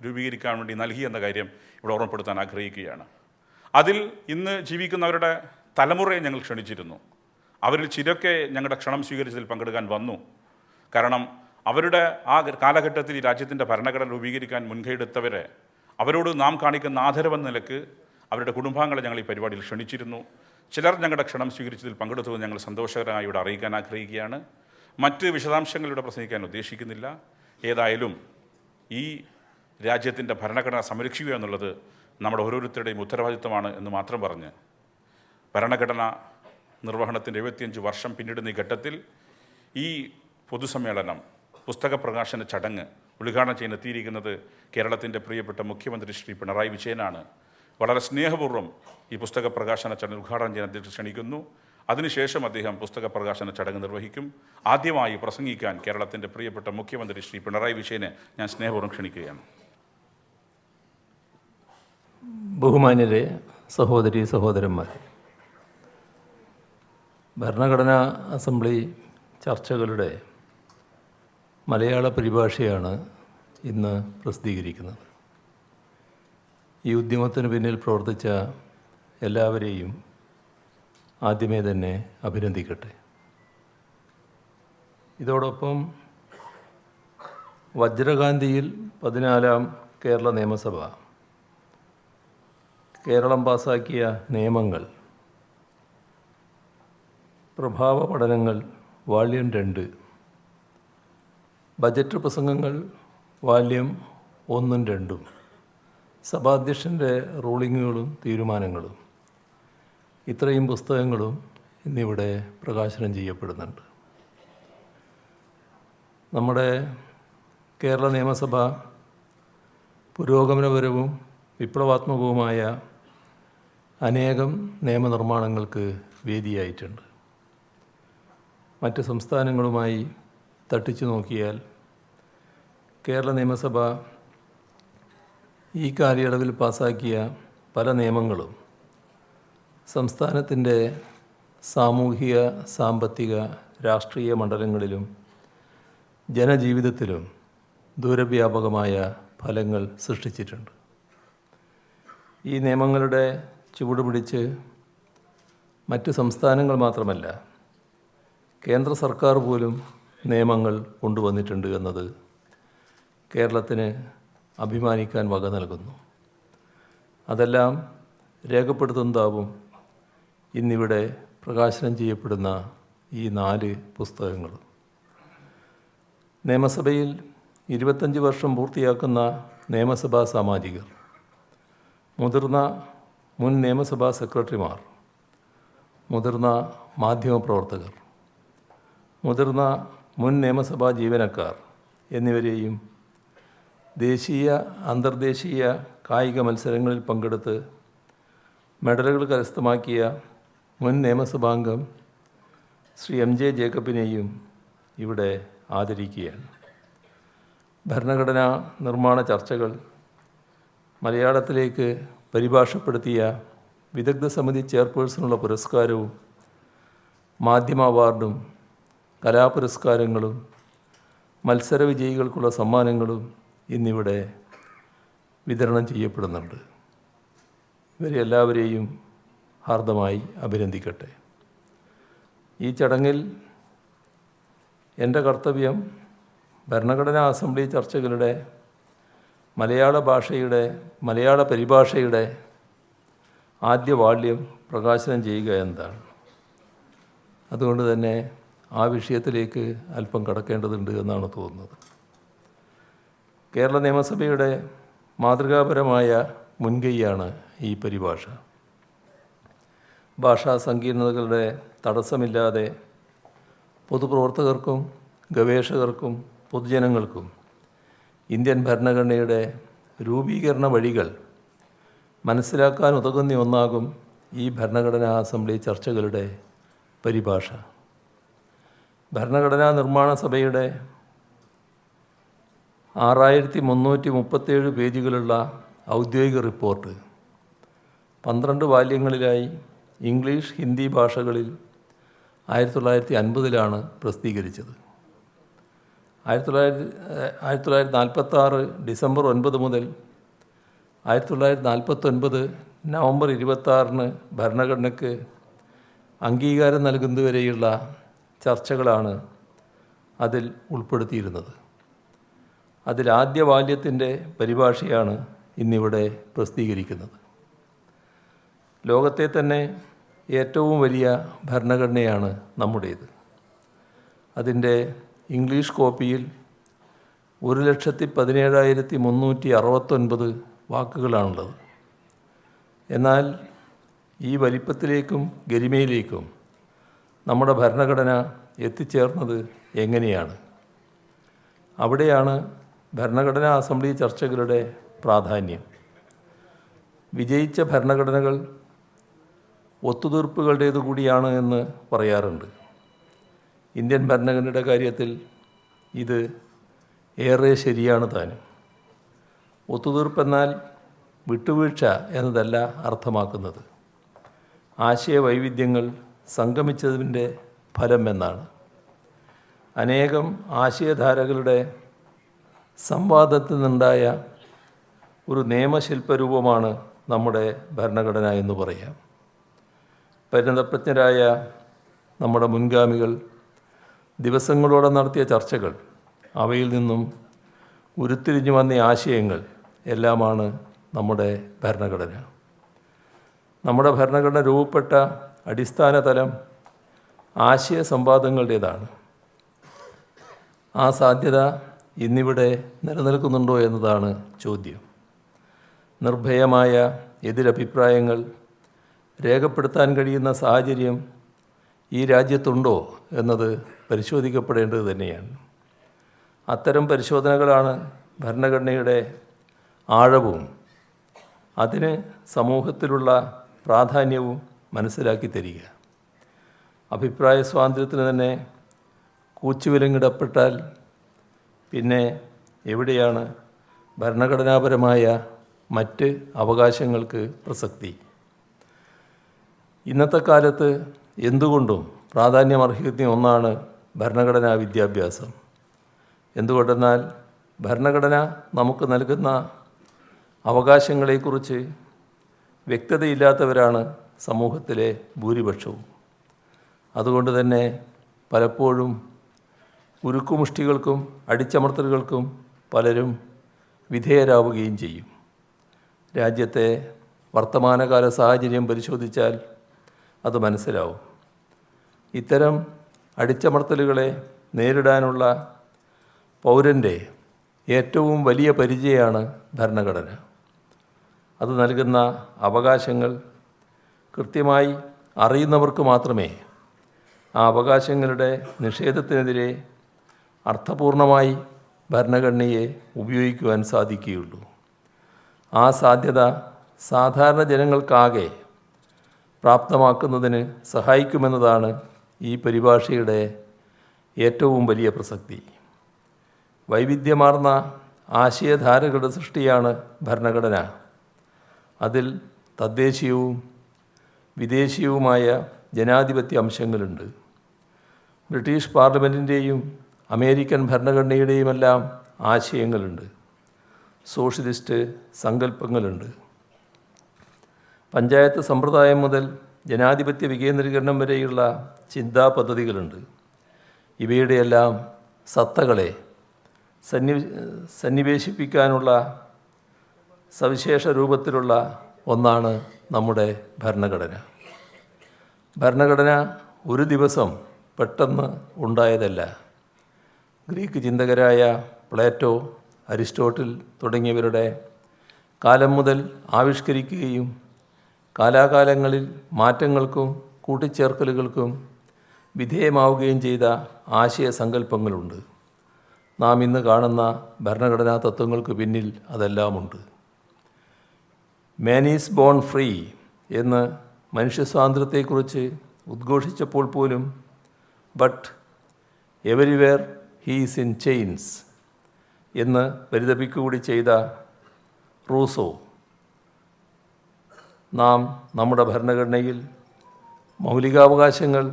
രൂപീകരിക്കാൻ വേണ്ടി നൽകി എന്ന കാര്യം ഇവിടെ ഓർമ്മപ്പെടുത്താൻ ആഗ്രഹിക്കുകയാണ്. അതിൽ ഇന്ന് ജീവിക്കുന്നവരുടെ തലമുറയെ ഞങ്ങൾ ക്ഷണിച്ചിരുന്നു. അവരിൽ ചിലരൊക്കെ ഞങ്ങളുടെ ക്ഷണം സ്വീകരിച്ചതിൽ പങ്കെടുക്കാൻ വന്നു. കാരണം അവരുടെ ആ കാലഘട്ടത്തിൽ ഈ രാജ്യത്തിൻ്റെ ഭരണഘടന രൂപീകരിക്കാൻ മുൻകൈയെടുത്തവരെ, അവരോട് നാം കാണിക്കുന്ന ആദരവെന്ന നിലക്ക് അവരുടെ കുടുംബാംഗങ്ങളെ ഞങ്ങൾ ഈ പരിപാടിയിൽ ക്ഷണിച്ചിരുന്നു. ചിലർ ഞങ്ങളുടെ ക്ഷണം സ്വീകരിച്ചതിൽ പങ്കെടുത്തുവെന്ന് ഞങ്ങൾ സന്തോഷകരമായി ഇവിടെ അറിയിക്കാൻ ആഗ്രഹിക്കുകയാണ്. മറ്റ് വിശദാംശങ്ങളിലൂടെ പ്രസംഗിക്കാൻ ഉദ്ദേശിക്കുന്നില്ല. ഏതായാലും ഈ രാജ്യത്തിൻ്റെ ഭരണഘടന സംരക്ഷിക്കുക എന്നുള്ളത് നമ്മുടെ ഓരോരുത്തരുടെയും ഉത്തരവാദിത്വമാണ് എന്ന് മാത്രം പറഞ്ഞ്, ഭരണഘടന നിർവഹണത്തിൻ്റെ 75 വർഷം പിന്നിടുന്ന ഈ ഘട്ടത്തിൽ ഈ പൊതുസമ്മേളനം, പുസ്തക പ്രകാശന ചടങ്ങ് ഉദ്ഘാടനം ചെയ്യാൻ എത്തിയിരിക്കുന്നത് കേരളത്തിൻ്റെ പ്രിയപ്പെട്ട മുഖ്യമന്ത്രി ശ്രീ പിണറായി വിജയനാണ്. വളരെ സ്നേഹപൂർവ്വം ഈ പുസ്തക പ്രകാശന ചടങ്ങ് ഉദ്ഘാടനം ചെയ്യാൻ അദ്ദേഹത്തെ ക്ഷണിക്കുന്നു. അതിനുശേഷം അദ്ദേഹം പുസ്തക പ്രകാശന ചടങ്ങ് നിർവഹിക്കും. ആദ്യമായി പ്രസംഗിക്കാൻ കേരളത്തിൻ്റെ പ്രിയപ്പെട്ട മുഖ്യമന്ത്രി ശ്രീ പിണറായി വിജയനെ ഞാൻ സ്നേഹപൂർവ്വം ക്ഷണിക്കുകയാണ്. ബഹുമാന്യരെ, സഹോദരീ സഹോദരന്മാർ, ഭരണഘടനാ അസംബ്ലി ചർച്ചകളുടെ മലയാള പരിഭാഷയാണ് ഇന്ന് പ്രസിദ്ധീകരിക്കുന്നത്. ഈ ഉദ്യമത്തിന് പിന്നിൽ പ്രവർത്തിച്ച എല്ലാവരെയും ആദ്യമേ തന്നെ അഭിനന്ദിക്കട്ടെ. ഇതോടൊപ്പം വജ്രകാന്തിയിൽ 14-ാം കേരള നിയമസഭ കേരളം പാസാക്കിയ നിയമങ്ങൾ, പ്രഭാവ പഠനങ്ങൾ വാള്യം 2, ബജറ്റ് പ്രസംഗങ്ങൾ വാല്യം 1ഉം 2ഉം, സഭാധ്യക്ഷൻ്റെ റൂളിങ്ങുകളും തീരുമാനങ്ങളും, ഇത്രയും പുസ്തകങ്ങളും ഇന്നിവിടെ പ്രകാശനം ചെയ്യപ്പെടുന്നുണ്ട്. നമ്മുടെ കേരള നിയമസഭ പുരോഗമനപരവും വിപ്ലവാത്മകവുമായ അനേകം നിയമനിർമ്മാണങ്ങൾക്ക് വേദിയായിട്ടുണ്ട്. മറ്റ് സംസ്ഥാനങ്ങളുമായി തട്ടിച്ചു നോക്കിയാൽ കേരള നിയമസഭ ഈ കാലയളവിൽ പാസാക്കിയ പല നിയമങ്ങളും സംസ്ഥാനത്തിൻ്റെ സാമൂഹിക, സാമ്പത്തിക, രാഷ്ട്രീയ മണ്ഡലങ്ങളിലും ജനജീവിതത്തിലും ദൂരവ്യാപകമായ ഫലങ്ങൾ സൃഷ്ടിച്ചിട്ടുണ്ട്. ഈ നിയമങ്ങളുടെ ചുവട് പിടിച്ച് മറ്റ് സംസ്ഥാനങ്ങൾ മാത്രമല്ല, കേന്ദ്ര സർക്കാർ പോലും നിയമങ്ങൾ കൊണ്ടുവന്നിട്ടുണ്ട് എന്നത് കേരളത്തിന് അഭിമാനിക്കാൻ വക നൽകുന്നു. അതെല്ലാം രേഖപ്പെടുത്തുന്നതാവും ഇന്നിവിടെ പ്രകാശനം ചെയ്യപ്പെടുന്ന ഈ 4 പുസ്തകങ്ങളും. നിയമസഭയിൽ 25 വർഷം പൂർത്തിയാക്കുന്ന നിയമസഭാ സാമാജികർ, മുതിർന്ന മുൻ നിയമസഭാ സെക്രട്ടറിമാർ, മുതിർന്ന മാധ്യമപ്രവർത്തകർ, മുതിർന്ന മുൻ നിയമസഭാ ജീവനക്കാർ എന്നിവരെയും ദേശീയ, അന്തർദേശീയ കായിക മത്സരങ്ങളിൽ പങ്കെടുത്ത് മെഡലുകൾ കരസ്ഥമാക്കിയ മുൻ നിയമസഭാംഗം ശ്രീ MJ ജേക്കബിനെയും ഇവിടെ ആദരിക്കുകയാണ്. ഭരണഘടനാ നിർമ്മാണ ചർച്ചകൾ മലയാളത്തിലേക്ക് പരിഭാഷപ്പെടുത്തിയ വിദഗ്ധ സമിതി ചെയർപേഴ്സണുള്ള പുരസ്കാരവും മാധ്യമ അവാർഡും കലാപുരസ്കാരങ്ങളും മത്സര വിജയികൾക്കുള്ള സമ്മാനങ്ങളും ഇന്നിവിടെ വിതരണം ചെയ്യപ്പെടുന്നുണ്ട്. ഇവരെ എല്ലാവരെയും ഹാർദമായി അഭിനന്ദിക്കട്ടെ. ഈ ചടങ്ങിൽ എൻ്റെ കർത്തവ്യം ഭരണഘടനാ അസംബ്ലി ചർച്ചകളുടെ മലയാള പരിഭാഷയുടെ ആദ്യ വാള്യം പ്രകാശനം ചെയ്യുക എന്നതാണ്. അതുകൊണ്ട് തന്നെ ആ വിഷയത്തിലേക്ക് അല്പം കടക്കേണ്ടതുണ്ട് എന്നാണ് തോന്നുന്നത്. കേരള നിയമസഭയുടെ മാതൃകാപരമായ മുൻകൈയാണ് ഈ പരിഭാഷ. ഭാഷാ സങ്കീർണതകളുടെ തടസ്സമില്ലാതെ പൊതുപ്രവർത്തകർക്കും ഗവേഷകർക്കും പൊതുജനങ്ങൾക്കും ഇന്ത്യൻ ഭരണഘടനയുടെ രൂപീകരണ വഴികൾ മനസ്സിലാക്കാൻ ഉതകുന്ന ഒന്നാകും ഈ ഭരണഘടനാ അസംബ്ലി ചർച്ചകളുടെ പരിഭാഷ. ഭരണഘടനാ നിർമ്മാണ സഭയുടെ 6337 പേജുകളുള്ള ഔദ്യോഗിക റിപ്പോർട്ട് 12 വാല്യങ്ങളിലായി ഇംഗ്ലീഷ്, ഹിന്ദി ഭാഷകളിൽ 1950 പ്രസിദ്ധീകരിച്ചത്. 1946 ഡിസംബർ 9 മുതൽ 1949 നവംബർ 26 ഭരണഘടനയ്ക്ക് അംഗീകാരം നൽകുന്നതുവരെയുള്ള ചർച്ചകളാണ് അതിൽ ഉൾപ്പെടുത്തിയിരുന്നത്. അതിൽ ആദ്യ വാല്യത്തിൻ്റെ പരിഭാഷയാണ് ഇന്നിവിടെ പ്രസിദ്ധീകരിക്കുന്നത്. ലോകത്തെ തന്നെ ഏറ്റവും വലിയ ഭരണഘടനയാണ് നമ്മുടേത്. അതിൻ്റെ ഇംഗ്ലീഷ് കോപ്പിയിൽ 1,17,369 വാക്കുകളാണുള്ളത്. എന്നാൽ ഈ വലിപ്പത്തിലേക്കും ഗരിമയിലേക്കും നമ്മുടെ ഭരണഘടന എത്തിച്ചേർന്നത് എങ്ങനെയാണ്? അവിടെയാണ് ഭരണഘടനാ അസംബ്ലി ചർച്ചകളുടെ പ്രാധാന്യം. വിജയിച്ച ഭരണഘടനകൾ ഒത്തുതീർപ്പുകളുടേതു കൂടിയാണ് എന്ന് പറയാറുണ്ട്. ഇന്ത്യൻ ഭരണഘടനയുടെ കാര്യത്തിൽ ഇത് ഏറെ ശരിയാണ് താനും. ഒത്തുതീർപ്പെന്നാൽ വിട്ടുവീഴ്ച എന്നതല്ല അർത്ഥമാക്കുന്നത്. ആശയവൈവിധ്യങ്ങൾ സംഗമിച്ചതിൻ്റെ ഫലം എന്നാണ്. അനേകം ആശയധാരകളുടെ സംവാദത്തിൽ നിന്നുണ്ടായ ഒരു നിയമശില്പരൂപമാണ് നമ്മുടെ ഭരണഘടന എന്ന് പറയാം. പരിണതപ്രജ്ഞരായ നമ്മുടെ മുൻഗാമികൾ ദിവസങ്ങളോടെ നടത്തിയ ചർച്ചകൾ, അവയിൽ നിന്നും ഉരുത്തിരിഞ്ഞു വന്ന ആശയങ്ങൾ എല്ലാമാണ് നമ്മുടെ ഭരണഘടന. നമ്മുടെ ഭരണഘടന രൂപപ്പെട്ട അടിസ്ഥാന തലം ആശയ സംവാദങ്ങളുടേതാണ്. ആ സാധ്യത ഇന്നിവിടെ നിലനിൽക്കുന്നുണ്ടോ എന്നതാണ് ചോദ്യം. നിർഭയമായ എതിരഭിപ്രായങ്ങൾ രേഖപ്പെടുത്താൻ കഴിയുന്ന സാഹചര്യം ഈ രാജ്യത്തുണ്ടോ എന്നത് പരിശോധിക്കപ്പെടേണ്ടത് തന്നെയാണ്. അത്തരം പരിശോധനകളാണ് ഭരണഘടനയുടെ ആഴവും അതിന് സമൂഹത്തിലുള്ള പ്രാധാന്യവും മനസ്സിലാക്കി തരിക. അഭിപ്രായ സ്വാതന്ത്ര്യത്തിന് തന്നെ കൂച്ചുവിലങ്ങിടപ്പെട്ടാൽ പിന്നെ എവിടെയാണ് ഭരണഘടനാപരമായ മറ്റ് അവകാശങ്ങൾക്ക് പ്രസക്തി? ഇന്നത്തെ കാലത്ത് എന്തുകൊണ്ടും പ്രാധാന്യമർഹിക്കുന്ന ഒന്നാണ് ഭരണഘടനാ വിദ്യാഭ്യാസം. എന്തുകൊണ്ടെന്നാൽ ഭരണഘടന നമുക്ക് നൽകുന്ന അവകാശങ്ങളെക്കുറിച്ച് വ്യക്തതയില്ലാത്തവരാണ് സമൂഹത്തിലെ ഭൂരിപക്ഷവും. അതുകൊണ്ട് തന്നെ പലപ്പോഴും ഉരുക്കുമുഷ്ടികൾക്കും അടിച്ചമർത്തലുകൾക്കും പലരും വിധേയരാവുകയും ചെയ്യും. രാജ്യത്തെ വർത്തമാനകാല സാഹചര്യം പരിശോധിച്ചാൽ അത് മനസ്സിലാവും. ഇത്തരം അടിച്ചമർത്തലുകളെ നേരിടാനുള്ള പൗരൻ്റെ ഏറ്റവും വലിയ പരിചയമാണ് ഭരണഘടന. അത് നൽകുന്ന അവകാശങ്ങൾ കൃത്യമായി അറിയുന്നവർക്ക് മാത്രമേ ആ അവകാശങ്ങളുടെ നിഷേധത്തിനെതിരെ അർത്ഥപൂർണമായി ഭരണഘടനയെ ഉപയോഗിക്കുവാൻ സാധിക്കുകയുള്ളൂ. ആ സാധ്യത സാധാരണ ജനങ്ങൾക്കാകെ പ്രാപ്തമാക്കുന്നതിന് സഹായിക്കുമെന്നതാണ് ഈ പരിഭാഷയുടെ ഏറ്റവും വലിയ പ്രസക്തി. വൈവിധ്യമാർന്ന ആശയധാരകളുടെ സൃഷ്ടിയാണ് ഭരണഘടന അതിൽ തദ്ദേശീയവും വിദേശീയവുമായ ജനാധിപത്യ അംശങ്ങളുണ്ട്. ബ്രിട്ടീഷ് പാർലമെൻറ്റിൻ്റെയും അമേരിക്കൻ ഭരണഘടനയുടെയുമെല്ലാം ആശയങ്ങളുണ്ട്. സോഷ്യലിസ്റ്റ് സങ്കല്പങ്ങളുണ്ട്. പഞ്ചായത്ത് സമ്പ്രദായം മുതൽ ജനാധിപത്യ വികേന്ദ്രീകരണം വരെയുള്ള ചിന്താ പദ്ധതികളുണ്ട്. ഇവയുടെയെല്ലാം സത്തകളെ സന്നിവേശിപ്പിക്കാനുള്ള സവിശേഷ രൂപത്തിലുള്ള ഒന്നാണ് നമ്മുടെ ഭരണഘടന. ഭരണഘടന ഒരു ദിവസം പെട്ടെന്ന് ഉണ്ടായതല്ല. ഗ്രീക്ക് ചിന്തകരായ പ്ലേറ്റോ, അരിസ്റ്റോട്ടിൽ തുടങ്ങിയവരുടെ കാലം മുതൽ ആവിഷ്കരിക്കുകയും കാലാകാലങ്ങളിൽ മാറ്റങ്ങൾക്കും കൂട്ടിച്ചേർക്കലുകൾക്കും വിധേയമാവുകയും ചെയ്ത ആശയസങ്കല്പങ്ങളുണ്ട്. നാം ഇന്ന് കാണുന്ന ഭരണഘടനാ തത്വങ്ങൾക്ക് പിന്നിൽ അതെല്ലാമുണ്ട്. മാൻ ഈസ് ബോൺ ഫ്രീ എന്ന് മനുഷ്യസ്വാതന്ത്ര്യത്തെക്കുറിച്ച് ഉദ്ഘോഷിച്ചപ്പോൾ പോലും but everywhere he's in chains എന്ന് പരിതപിക്കുകൂടി ചെയ്ത റൂസോ നാം നമ്മുടെ ഭരണഘടനയിൽ മൗലികാവകാശങ്ങൾ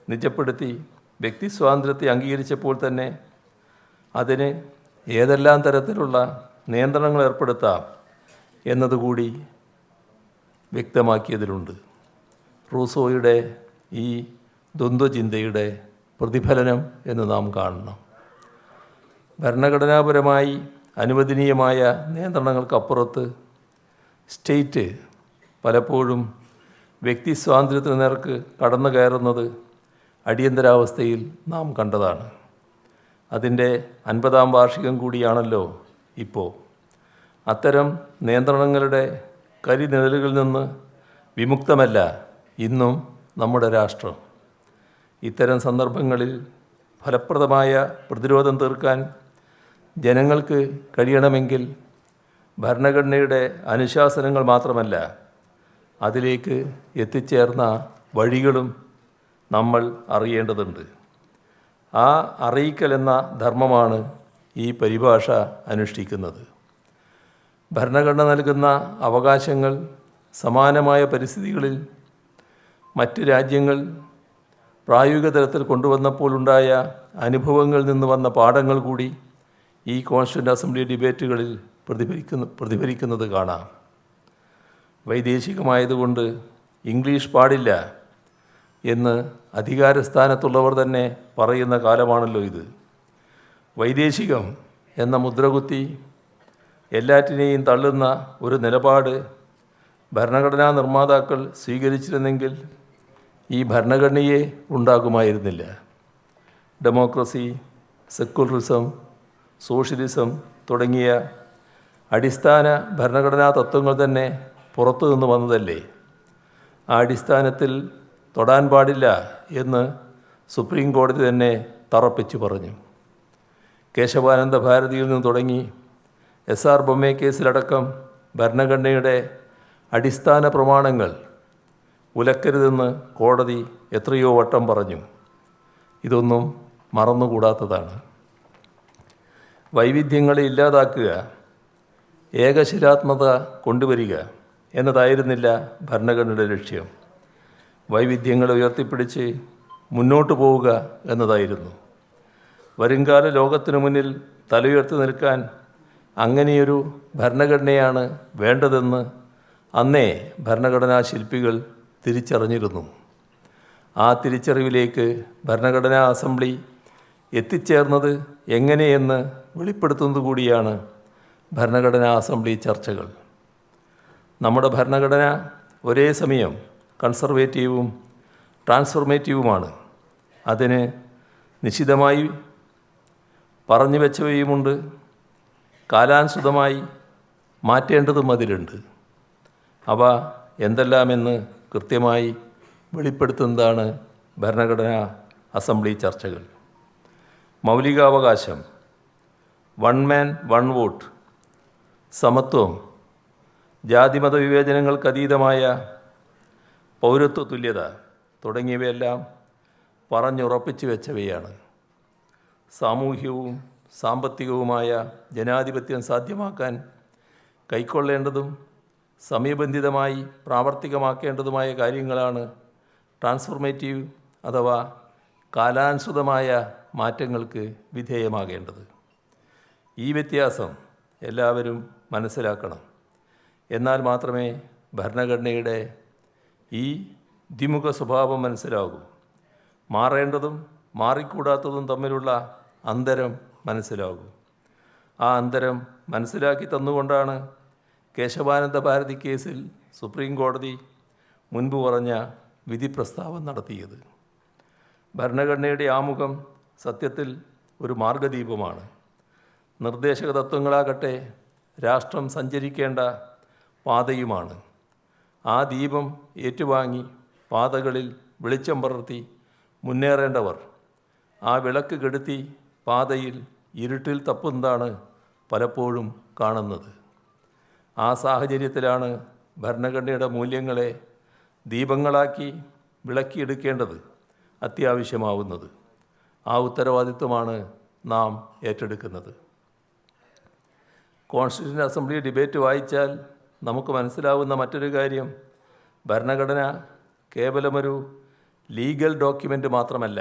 നിജപ്പെടുത്തി വ്യക്തിസ്വാതന്ത്ര്യത്തെ അംഗീകരിച്ചപ്പോൾ തന്നെ അതിന് ഏതെല്ലാം തരത്തിലുള്ള നിയന്ത്രണങ്ങൾ ഏർപ്പെടുത്താം എന്നതുകൂടി വ്യക്തമാക്കിയതിലുണ്ട്. റൂസോയുടെ ഈ ദ്വന്ദ്വചിന്തയുടെ പ്രതിഫലനം എന്ന് നാം കാണണം. ഭരണഘടനാപരമായി അനുവദനീയമായ നിയന്ത്രണങ്ങൾക്കപ്പുറത്ത് സ്റ്റേറ്റ് പലപ്പോഴും വ്യക്തി സ്വാതന്ത്ര്യത്തിന് നേർക്ക് കടന്നു കയറുന്നത് അടിയന്തരാവസ്ഥയിൽ നാം കണ്ടതാണ്. അതിൻ്റെ 50-ാം വാർഷികം കൂടിയാണല്ലോ ഇപ്പോൾ. അത്തരം നിയന്ത്രണങ്ങളുടെ കരിനിഴലുകളിൽ നിന്ന് വിമുക്തമല്ല ഇന്നും നമ്മുടെ രാഷ്ട്രം. ഇത്തരം സന്ദർഭങ്ങളിൽ ഫലപ്രദമായ പ്രതിരോധം തീർക്കാൻ ജനങ്ങൾക്ക് കഴിയണമെങ്കിൽ ഭരണഘടനയുടെ അനുശാസനങ്ങൾ മാത്രമല്ല, അതിലേക്ക് എത്തിച്ചേർന്ന വഴികളും നമ്മൾ അറിയേണ്ടതുണ്ട്. ആ അറിയിക്കൽ എന്ന ധർമ്മമാണ് ഈ പരിഭാഷ അനുഷ്ഠിക്കുന്നത്. ഭരണഘടന നൽകുന്ന അവകാശങ്ങൾ സമാനമായ പരിസ്ഥിതികളിൽ മറ്റ് രാജ്യങ്ങൾ പ്രായോഗിക തലത്തിൽ കൊണ്ടുവന്നപ്പോൾ ഉണ്ടായ അനുഭവങ്ങളിൽ നിന്ന് വന്ന പാഠങ്ങൾ കൂടി ഈ കോൺസ്റ്റിറ്റ്യൂവൻ്റ് അസംബ്ലി ഡിബേറ്റുകളിൽ പ്രതിഫലിക്കുന്നത് കാണാം. വൈദേശികമായതുകൊണ്ട് ഇംഗ്ലീഷ് പാടില്ല എന്ന് അധികാരസ്ഥാനത്തുള്ളവർ തന്നെ പറയുന്ന കാലമാണല്ലോ ഇത്. വൈദേശികം എന്ന മുദ്രകുത്തി എല്ലാറ്റിനെയും തള്ളുന്ന ഒരു നിലപാട് ഭരണഘടനാ നിർമ്മാതാക്കൾ സ്വീകരിച്ചിരുന്നെങ്കിൽ ഈ ഭരണഘടനയെ ഉണ്ടാകുമായിരുന്നില്ല. ഡെമോക്രസി, സെക്കുലറിസം, സോഷ്യലിസം തുടങ്ങിയ അടിസ്ഥാന ഭരണഘടനാ തത്വങ്ങൾ തന്നെ പുറത്തു നിന്ന് വന്നതല്ലേ. ആ അടിസ്ഥാനത്തിൽ തൊടാൻ പാടില്ല എന്ന് സുപ്രീം കോടതി തന്നെ തറപ്പിച്ചു പറഞ്ഞു. കേശവാനന്ദ ഭാരതിയിൽ നിന്ന് തുടങ്ങി SR ബൊമ്മെ കേസിലടക്കം ഭരണഘടനയുടെ അടിസ്ഥാന പ്രമാണങ്ങൾ ഉലക്കരുതെന്ന് കോടതി എത്രയോ വട്ടം പറഞ്ഞു. ഇതൊന്നും മറന്നുകൂടാത്തതാണ്. വൈവിധ്യങ്ങളെ ഇല്ലാതാക്കുക, ഏകശിലാത്മത കൊണ്ടുവരിക എന്നതായിരുന്നില്ല ഭരണഘടനയുടെ ലക്ഷ്യം. വൈവിധ്യങ്ങളെ ഉയർത്തിപ്പിടിച്ച് മുന്നോട്ട് പോവുക എന്നതായിരുന്നു. വരുംകാല ലോകത്തിനു മുന്നിൽ തലയുയർത്തി നിൽക്കാൻ അങ്ങനെയൊരു ഭരണഘടനയാണ് വേണ്ടതെന്ന് അന്നേ ഭരണഘടനാ ശില്പികൾ തിരിച്ചറിഞ്ഞിരുന്നു. ആ തിരിച്ചറിവിലേക്ക് ഭരണഘടനാ അസംബ്ലി എത്തിച്ചേർന്നത് എങ്ങനെയെന്ന് വെളിപ്പെടുത്തുന്നത് കൂടിയാണ് ഭരണഘടനാ അസംബ്ലി ചർച്ചകൾ. നമ്മുടെ ഭരണഘടന ഒരേ സമയം കൺസർവേറ്റീവും ട്രാൻസ്ഫോർമേറ്റീവുമാണ്. അതിന് നിശിതമായി പറഞ്ഞു വെച്ചവയുമുണ്ട്, കാലാനുസൃതമായി മാറ്റേണ്ടതും അതിലുണ്ട്. അവ എന്തെല്ലാമെന്ന് കൃത്യമായി വെളിപ്പെടുത്തുന്നതാണ് ഭരണഘടനാ അസംബ്ലി ചർച്ചകൾ. മൗലികാവകാശം, 1 man 1 വോട്ട്, സമത്വം, ജാതിമത വിവേചനങ്ങൾക്കതീതമായ പൗരത്വ തുല്യത തുടങ്ങിയവയെല്ലാം പറഞ്ഞുറപ്പിച്ചു വെച്ചവയാണ്. സാമൂഹ്യവും സാമ്പത്തികവുമായ ജനാധിപത്യം സാധ്യമാക്കാൻ കൈക്കൊള്ളേണ്ടതും സമയബന്ധിതമായി പ്രാവർത്തികമാക്കേണ്ടതുമായ കാര്യങ്ങളാണ് ട്രാൻസ്ഫോർമേറ്റീവ് അഥവാ കാലാനുസൃതമായ മാറ്റങ്ങൾക്ക് വിധേയമാകേണ്ടത്. ഈ വ്യത്യാസം എല്ലാവരും മനസ്സിലാക്കണം. എന്നാൽ മാത്രമേ ഭരണഘടനയുടെ ഈ ദ്വിമുഖ സ്വഭാവം മനസ്സിലാകൂ. മാറേണ്ടതും മാറിക്കൂടാത്തതും തമ്മിലുള്ള അന്തരം മനസ്സിലാകൂ. ആ അന്തരം മനസ്സിലാക്കി തന്നുകൊണ്ടാണ് കേശവാനന്ദ ഭാരതി കേസിൽ സുപ്രീം കോടതി മുൻപ് പറഞ്ഞ വിധി പ്രസ്താവം നടത്തിയത്. ഭരണഘടനയുടെ ആമുഖം സത്യത്തിൽ ഒരു മാർഗദീപമാണ്. നിർദ്ദേശക തത്വങ്ങളാകട്ടെ രാഷ്ട്രം സഞ്ചരിക്കേണ്ട പാതയുമാണ്. ആ ദീപം ഏറ്റുവാങ്ങി പാതകളിൽ വെളിച്ചം പടർത്തി മുന്നേറേണ്ടവർ ആ വിളക്ക് കെടുത്തി പാതയിൽ ഇരുട്ടിൽ തപ്പുന്നതാണ് പലപ്പോഴും കാണുന്നത്. ആ സാഹചര്യത്തിലാണ് ഭരണഘടനയുടെ മൂല്യങ്ങളെ ദീപങ്ങളാക്കി വിളക്കിയെടുക്കേണ്ടത് അത്യാവശ്യമാവുന്നത്. ആ ഉത്തരവാദിത്വമാണ് നാം ഏറ്റെടുക്കുന്നത്. കോൺസ്റ്റിറ്റ്യൂഷൻ അസംബ്ലി ഡിബേറ്റ് വായിച്ചാൽ നമുക്ക് മനസ്സിലാവുന്ന മറ്റൊരു കാര്യം, ഭരണഘടന കേവലമൊരു ലീഗൽ ഡോക്യുമെൻ്റ് മാത്രമല്ല,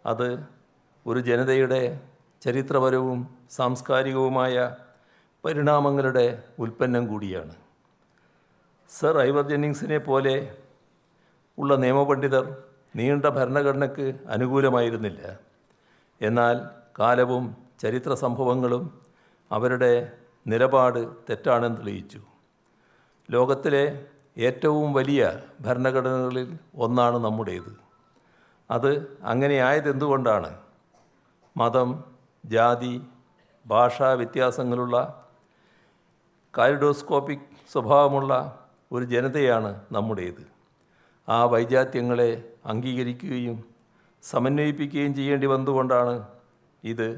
അത് ഒരു ജനതയുടെ ചരിത്രപരവും സാംസ്കാരികവുമായ പരിണാമങ്ങളുടെ ഉൽപ്പന്നം കൂടിയാണ്. സർ ഐവർ ജെന്നിങ്സിനെ പോലെ ഉള്ള നിയമപണ്ഡിതർ നീണ്ട ഭരണഘടനയ്ക്ക് അനുകൂലമായിരുന്നില്ല. എന്നാൽ കാലവും ചരിത്ര സംഭവങ്ങളും അവരുടെ നിലപാട് തെറ്റാണെന്ന് തെളിയിച്ചു. ലോകത്തിലെ ഏറ്റവും വലിയ ഭരണഘടനകളിൽ ഒന്നാണ് നമ്മുടേത്. അത് അങ്ങനെയായതെന്തുകൊണ്ടാണ്? മതം, ജാതി, ഭാഷാ വ്യത്യാസങ്ങളുള്ള കാലിഡോസ്കോപ്പിക് സ്വഭാവമുള്ള ഒരു ജനതയാണ് നമ്മുടേത്. ആ വൈജാത്യങ്ങളെ അംഗീകരിക്കുകയും സമന്വയിപ്പിക്കുകയും ചെയ്യേണ്ടി വന്നുകൊണ്ടാണ് ഇത്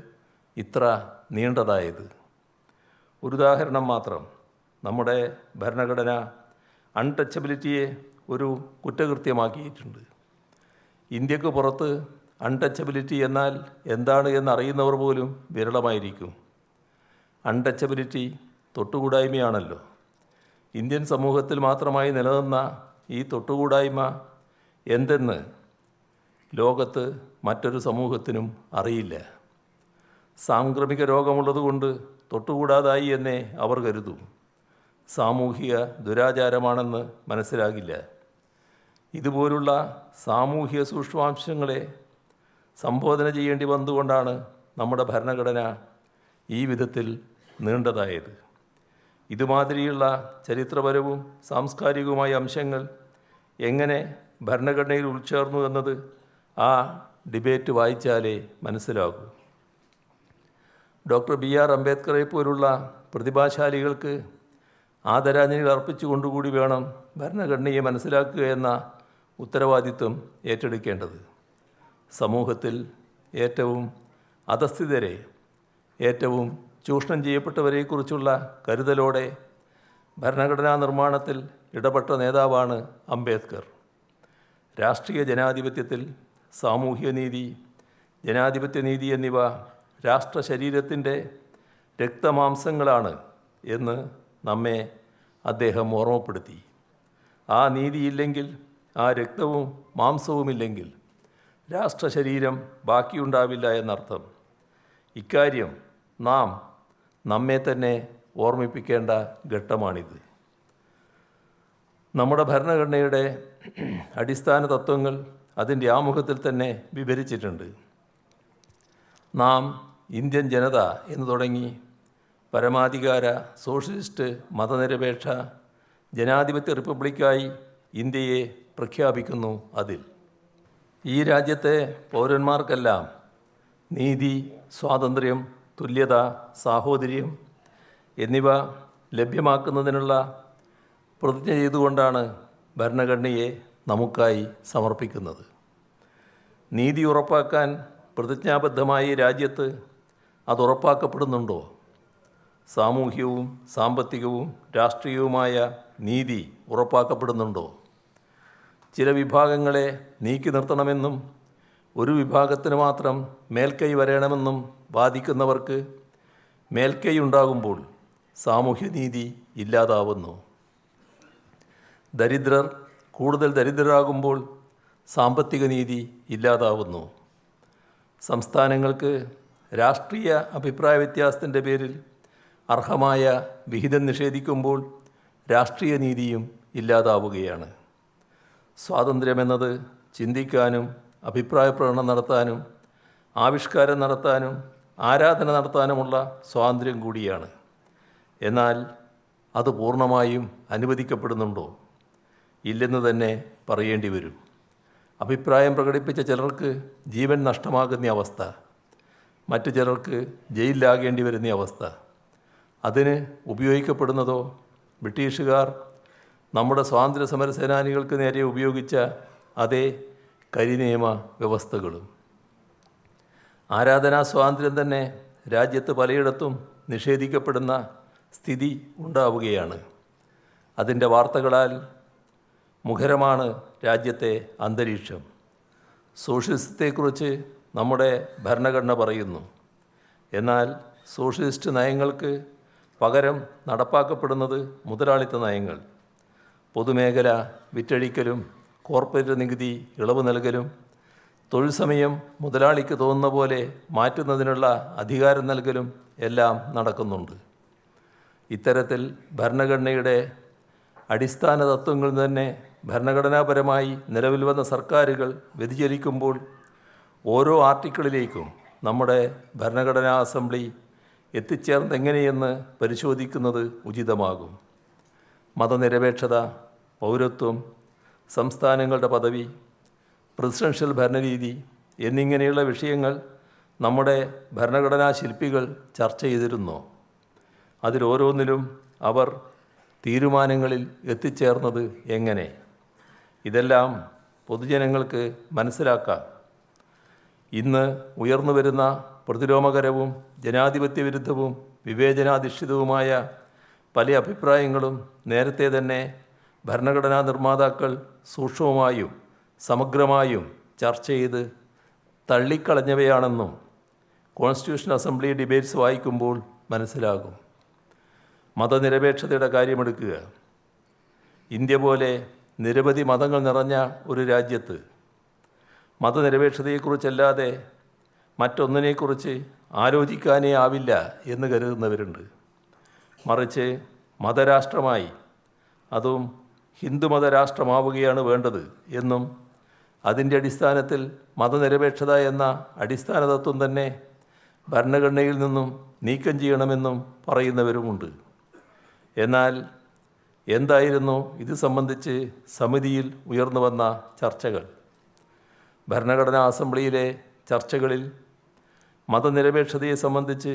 ഇത്ര നീണ്ടതായത്. ഒരു ഉദാഹരണം മാത്രം, നമ്മുടെ ഭരണഘടന അൺടച്ചബിലിറ്റിയെ ഒരു കുറ്റകൃത്യമാക്കിയിട്ടുണ്ട്. ഇന്ത്യക്ക് പുറത്ത് അൺടച്ചബിലിറ്റി എന്നാൽ എന്താണ് എന്നറിയുന്നവർ പോലും വിരളമായിരിക്കും. അൺടച്ചബിലിറ്റി തൊട്ടുകൂടായ്മയാണല്ലോ. ഇന്ത്യൻ സമൂഹത്തിൽ മാത്രമായി നിലനിന്ന ഈ തൊട്ടുകൂടായ്മ എന്തെന്ന് ലോകത്ത് മറ്റൊരു സമൂഹത്തിനും അറിയില്ല. സാംക്രമിക രോഗമുള്ളതുകൊണ്ട് തൊട്ടുകൂടാതായി എന്നേ അവർ കരുതൂ. സാമൂഹിക ദുരാചാരമാണെന്ന് മനസ്സിലാകില്ല. ഇതുപോലുള്ള സാമൂഹിക സൂക്ഷ്മാംശങ്ങളെ സംബോധന ചെയ്യേണ്ടി വന്നുകൊണ്ടാണ് നമ്മുടെ ഭരണഘടന ഈ വിധത്തിൽ നീണ്ടതായത്. ഇതുമാതിരിയുള്ള ചരിത്രപരവും സാംസ്കാരികവുമായ അംശങ്ങൾ എങ്ങനെ ഭരണഘടനയിൽ ഉൾച്ചേർന്നു എന്നത് ആ ഡിബേറ്റ് വായിച്ചാലേ മനസ്സിലാകൂ. ഡോക്ടർ BR അംബേദ്കറെ പോലുള്ള പ്രതിഭാശാലികൾക്ക് ആദരാഞ്ജലികൾ അർപ്പിച്ചുകൊണ്ടുകൂടി വേണം ഭരണഘടനയെ മനസ്സിലാക്കുക എന്ന ഉത്തരവാദിത്വം ഏറ്റെടുക്കേണ്ടത്. സമൂഹത്തിൽ ഏറ്റവും അധസ്ഥിതരെ, ഏറ്റവും ചൂഷണം ചെയ്യപ്പെട്ടവരെക്കുറിച്ചുള്ള കരുതലോടെ ഭരണഘടനാ നിർമ്മാണത്തിൽ ഇടപെട്ട നേതാവാണ് അംബേദ്കർ. രാഷ്ട്രീയ ജനാധിപത്യത്തിൽ സാമൂഹ്യ നീതി, ജനാധിപത്യ നീതി എന്നിവ രാഷ്ട്ര ശരീരത്തിൻ്റെ രക്തമാംസങ്ങളാണ് എന്ന് നമ്മെ അദ്ദേഹം ഓർമ്മപ്പെടുത്തി. ആ നീതിയില്ലെങ്കിൽ, ആ രക്തവും മാംസവുമില്ലെങ്കിൽ രാഷ്ട്രശരീരം ബാക്കിയുണ്ടാവില്ല എന്നർത്ഥം. ഇക്കാര്യം നാം നമ്മെ തന്നെ ഓർമ്മിപ്പിക്കേണ്ട ഘട്ടമാണിത്. നമ്മുടെ ഭരണഘടനയുടെ അടിസ്ഥാന തത്വങ്ങൾ അതിൻ്റെ ആമുഖത്തിൽ തന്നെ വിവരിച്ചിട്ടുണ്ട്. നാം ഇന്ത്യൻ ജനത എന്ന് തുടങ്ങി പരമാധികാര സോഷ്യലിസ്റ്റ് മതനിരപേക്ഷ ജനാധിപത്യ റിപ്പബ്ലിക്കായി ഇന്ത്യയെ പ്രഖ്യാപിക്കുന്നു. അതിൽ ഈ രാജ്യത്തെ പൗരന്മാർക്കെല്ലാം നീതി, സ്വാതന്ത്ര്യം, തുല്യത, സാഹോദര്യം എന്നിവ ലഭ്യമാക്കുന്നതിനുള്ള പ്രതിജ്ഞ ചെയ്തുകൊണ്ടാണ് ഭരണഘടനയെ നമുക്കായി സമർപ്പിക്കുന്നത്. നീതി ഉറപ്പാക്കാൻ പ്രതിജ്ഞാബദ്ധമായ രാജ്യത്ത് അത് ഉറപ്പാക്കപ്പെടുന്നുണ്ടോ? സാമൂഹ്യവും സാമ്പത്തികവും രാഷ്ട്രീയവുമായ നീതി ഉറപ്പാക്കപ്പെടുന്നുണ്ടോ? ചില വിഭാഗങ്ങളെ നീക്കി നിർത്തണമെന്നും ഒരു വിഭാഗത്തിന് മാത്രം മേൽക്കൈ വരണമെന്നും വാദിക്കുന്നവർക്ക് മേൽക്കൈ ഉണ്ടാകുമ്പോൾ സാമൂഹ്യനീതി ഇല്ലാതാവുന്നു. ദരിദ്രർ കൂടുതൽ ദരിദ്രരാകുമ്പോൾ സാമ്പത്തിക നീതി ഇല്ലാതാവുന്നു. സംസ്ഥാനങ്ങൾക്ക് രാഷ്ട്രീയ അഭിപ്രായ വ്യത്യാസത്തിൻ്റെ പേരിൽ അർഹമായ വിഹിതം നിഷേധിക്കുമ്പോൾ രാഷ്ട്രീയ നീതിയും ഇല്ലാതാവുകയാണ്. സ്വാതന്ത്ര്യമെന്നത് ചിന്തിക്കാനും അഭിപ്രായ പ്രകടനം നടത്താനും ആവിഷ്കാരം നടത്താനും ആരാധന നടത്താനുമുള്ള സ്വാതന്ത്ര്യം കൂടിയാണ്. എന്നാൽ അത് പൂർണ്ണമായും അനുവദിക്കപ്പെടുന്നുണ്ടോ? ഇല്ലെന്ന് തന്നെ പറയേണ്ടി വരും. അഭിപ്രായം പ്രകടിപ്പിച്ച ചിലർക്ക് ജീവൻ നഷ്ടമാകുന്ന അവസ്ഥ, മറ്റു ചിലർക്ക് ജയിലിലാകേണ്ടി വരുന്ന അവസ്ഥ. അതിന് ഉപയോഗിക്കപ്പെടുന്നതോ ബ്രിട്ടീഷുകാർ നമ്മുടെ സ്വാതന്ത്ര്യ സമര സേനാനികൾക്ക് നേരെ ഉപയോഗിച്ച അതേ കരിനിയമ വ്യവസ്ഥകളും. ആരാധനാ സ്വാതന്ത്ര്യം തന്നെ രാജ്യത്ത് പലയിടത്തും നിഷേധിക്കപ്പെടുന്ന സ്ഥിതി ഉണ്ടാവുകയാണ്. അതിൻ്റെ വാർത്തകളാൽ മുഖരമാണ് രാജ്യത്തെ അന്തരീക്ഷം. സോഷ്യലിസത്തെക്കുറിച്ച് നമ്മുടെ ഭരണഘടന പറയുന്നു. എന്നാൽ സോഷ്യലിസ്റ്റ് നയങ്ങൾക്ക് പകരം നടപ്പാക്കപ്പെടുന്നത് മുതലാളിത്ത നയങ്ങൾ. പൊതുമേഖല വിറ്റഴിക്കലും കോർപ്പറേറ്റ് നികുതി ഇളവ് നൽകലും തൊഴിൽ സമയം മുതലാളിക്ക് തോന്നുന്ന പോലെ മാറ്റുന്നതിനുള്ള അധികാരം നൽകലും എല്ലാം നടക്കുന്നുണ്ട്. ഇത്തരത്തിൽ ഭരണഘടനയുടെ അടിസ്ഥാന തത്വങ്ങൾ തന്നെ ഭരണഘടനാപരമായി നിലവിൽ വന്ന സർക്കാരുകൾ വ്യതിചലിക്കുമ്പോൾ ഓരോ ആർട്ടിക്കിളിലേക്കും നമ്മുടെ ഭരണഘടനാ അസംബ്ലി എത്തിച്ചേർന്നെങ്ങനെയെന്ന് പരിശോധിക്കുന്നത് ഉചിതമാകും. മതനിരപേക്ഷത, പൗരത്വം, സംസ്ഥാനങ്ങളുടെ പദവി, പ്രസിഡൻഷ്യൽ ഭരണരീതി എന്നിങ്ങനെയുള്ള വിഷയങ്ങൾ നമ്മുടെ ഭരണഘടനാ ശില്പികൾ ചർച്ച ചെയ്തിരുന്നു. അതിലോരോന്നിലും അവർ തീരുമാനങ്ങളിൽ എത്തിച്ചേർന്നത് എങ്ങനെ? ഇതെല്ലാം പൊതുജനങ്ങൾക്ക് മനസ്സിലാക്കാം. ഇന്ന് ഉയർന്നു വരുന്ന പ്രതിലോമകരവും ജനാധിപത്യ വിരുദ്ധവും വിവേചനാധിഷ്ഠിതവുമായ പല അഭിപ്രായങ്ങളും നേരത്തെ തന്നെ ഭരണഘടനാ നിർമ്മാതാക്കൾ സൂക്ഷ്മമായും സമഗ്രമായും ചർച്ച ചെയ്ത് തള്ളിക്കളഞ്ഞവയാണെന്നും കോൺസ്റ്റിറ്റ്യൂഷൻ അസംബ്ലി ഡിബേറ്റ്സ് വായിക്കുമ്പോൾ മനസ്സിലാകും. മതനിരപേക്ഷതയുടെ കാര്യമെടുക്കുക. ഇന്ത്യ പോലെ നിരവധി മതങ്ങൾ നിറഞ്ഞ ഒരു രാജ്യത്ത് മതനിരപേക്ഷതയെക്കുറിച്ചല്ലാതെ മറ്റൊന്നിനെക്കുറിച്ച് ആലോചിക്കാനേ ആവില്ല എന്ന് കരുതുന്നവരുണ്ട്. മറിച്ച് മതരാഷ്ട്രമായി, അതും ഹിന്ദുമതരാഷ്ട്രമാവുകയാണ് വേണ്ടത് എന്നും അതിൻ്റെ അടിസ്ഥാനത്തിൽ മതനിരപേക്ഷത എന്ന അടിസ്ഥാന തത്വം തന്നെ ഭരണഘടനയിൽ നിന്നും നീക്കം ചെയ്യണമെന്നും പറയുന്നവരുമുണ്ട്. എന്നാൽ എന്തായിരുന്നു ഇത് സംബന്ധിച്ച് സമിതിയിൽ ഉയർന്നു വന്ന ചർച്ചകൾ? ഭരണഘടനാ അസംബ്ലിയിലെ ചർച്ചകളിൽ മതനിരപേക്ഷതയെ സംബന്ധിച്ച്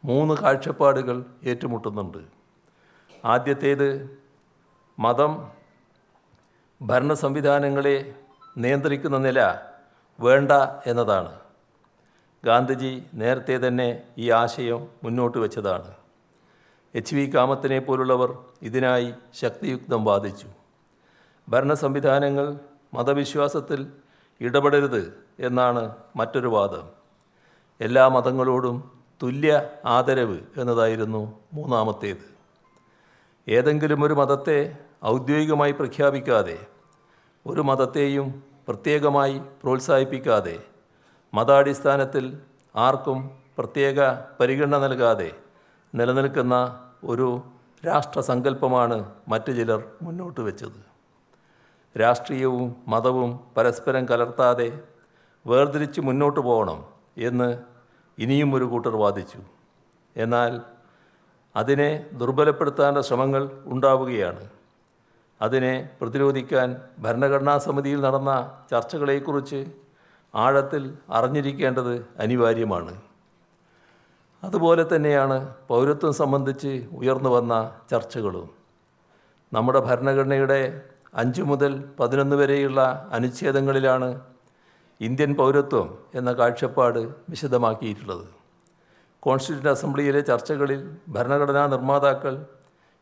3 കാഴ്ചപ്പാടുകൾ ഏറ്റുമുട്ടുന്നുണ്ട്. ആദ്യത്തേത് മതം ഭരണ സംവിധാനങ്ങളെ നിയന്ത്രിക്കുന്ന നില വേണ്ട എന്നതാണ്. ഗാന്ധിജി നേരത്തെ തന്നെ ഈ ആശയം മുന്നോട്ട് വച്ചതാണ്. HV കാമത്തിനെ പോലുള്ളവർ ഇതിനായി ശക്തിയുക്തം വാദിച്ചു. ഭരണ സംവിധാനങ്ങൾ മതവിശ്വാസത്തിൽ ഇടപെടരുത് എന്നാണ് മറ്റൊരു വാദം. എല്ലാ മതങ്ങളോടും തുല്യ ആദരവ് എന്നതായിരുന്നു മൂന്നാമത്തേത്. ഏതെങ്കിലും ഒരു മതത്തെ ഔദ്യോഗികമായി പ്രഖ്യാപിക്കാതെ, ഒരു മതത്തെയും പ്രത്യേകമായി പ്രോത്സാഹിപ്പിക്കാതെ, മതാടിസ്ഥാനത്തിൽ ആർക്കും പ്രത്യേക പരിഗണന നൽകാതെ നിലനിൽക്കുന്ന ഒരു രാഷ്ട്രസങ്കല്പമാണ് മറ്റു ചിലർ മുന്നോട്ട് വച്ചത്. രാഷ്ട്രീയവും മതവും പരസ്പരം കലർത്താതെ വേർതിരിച്ച് മുന്നോട്ട് പോകണം എന്ന് ഇനിയും ഒരു കൂട്ടർ വാദിച്ചു. എന്നാൽ അതിനെ ദുർബലപ്പെടുത്താനുള്ള ശ്രമങ്ങൾ ഉണ്ടാവുകയാണ്. അതിനെ പ്രതിരോധിക്കാൻ ഭരണഘടനാ സമിതിയിൽ നടന്ന ചർച്ചകളെക്കുറിച്ച് ആഴത്തിൽ അറിഞ്ഞിരിക്കേണ്ടത് അനിവാര്യമാണ്. അതുപോലെ തന്നെയാണ് പൗരത്വം സംബന്ധിച്ച് ഉയർന്നു വന്ന ചർച്ചകളും. നമ്മുടെ ഭരണഘടനയുടെ 5 മുതൽ 11 വരെയുള്ള അനുച്ഛേദങ്ങളിലാണ് ഇന്ത്യൻ പൗരത്വം എന്ന കാഴ്ചപ്പാട് വിശദമാക്കിയിട്ടുള്ളത്. കോൺസ്റ്റിറ്റ്യൂഷൻ അസംബ്ലിയിലെ ചർച്ചകളിൽ ഭരണഘടനാ നിർമ്മാതാക്കൾ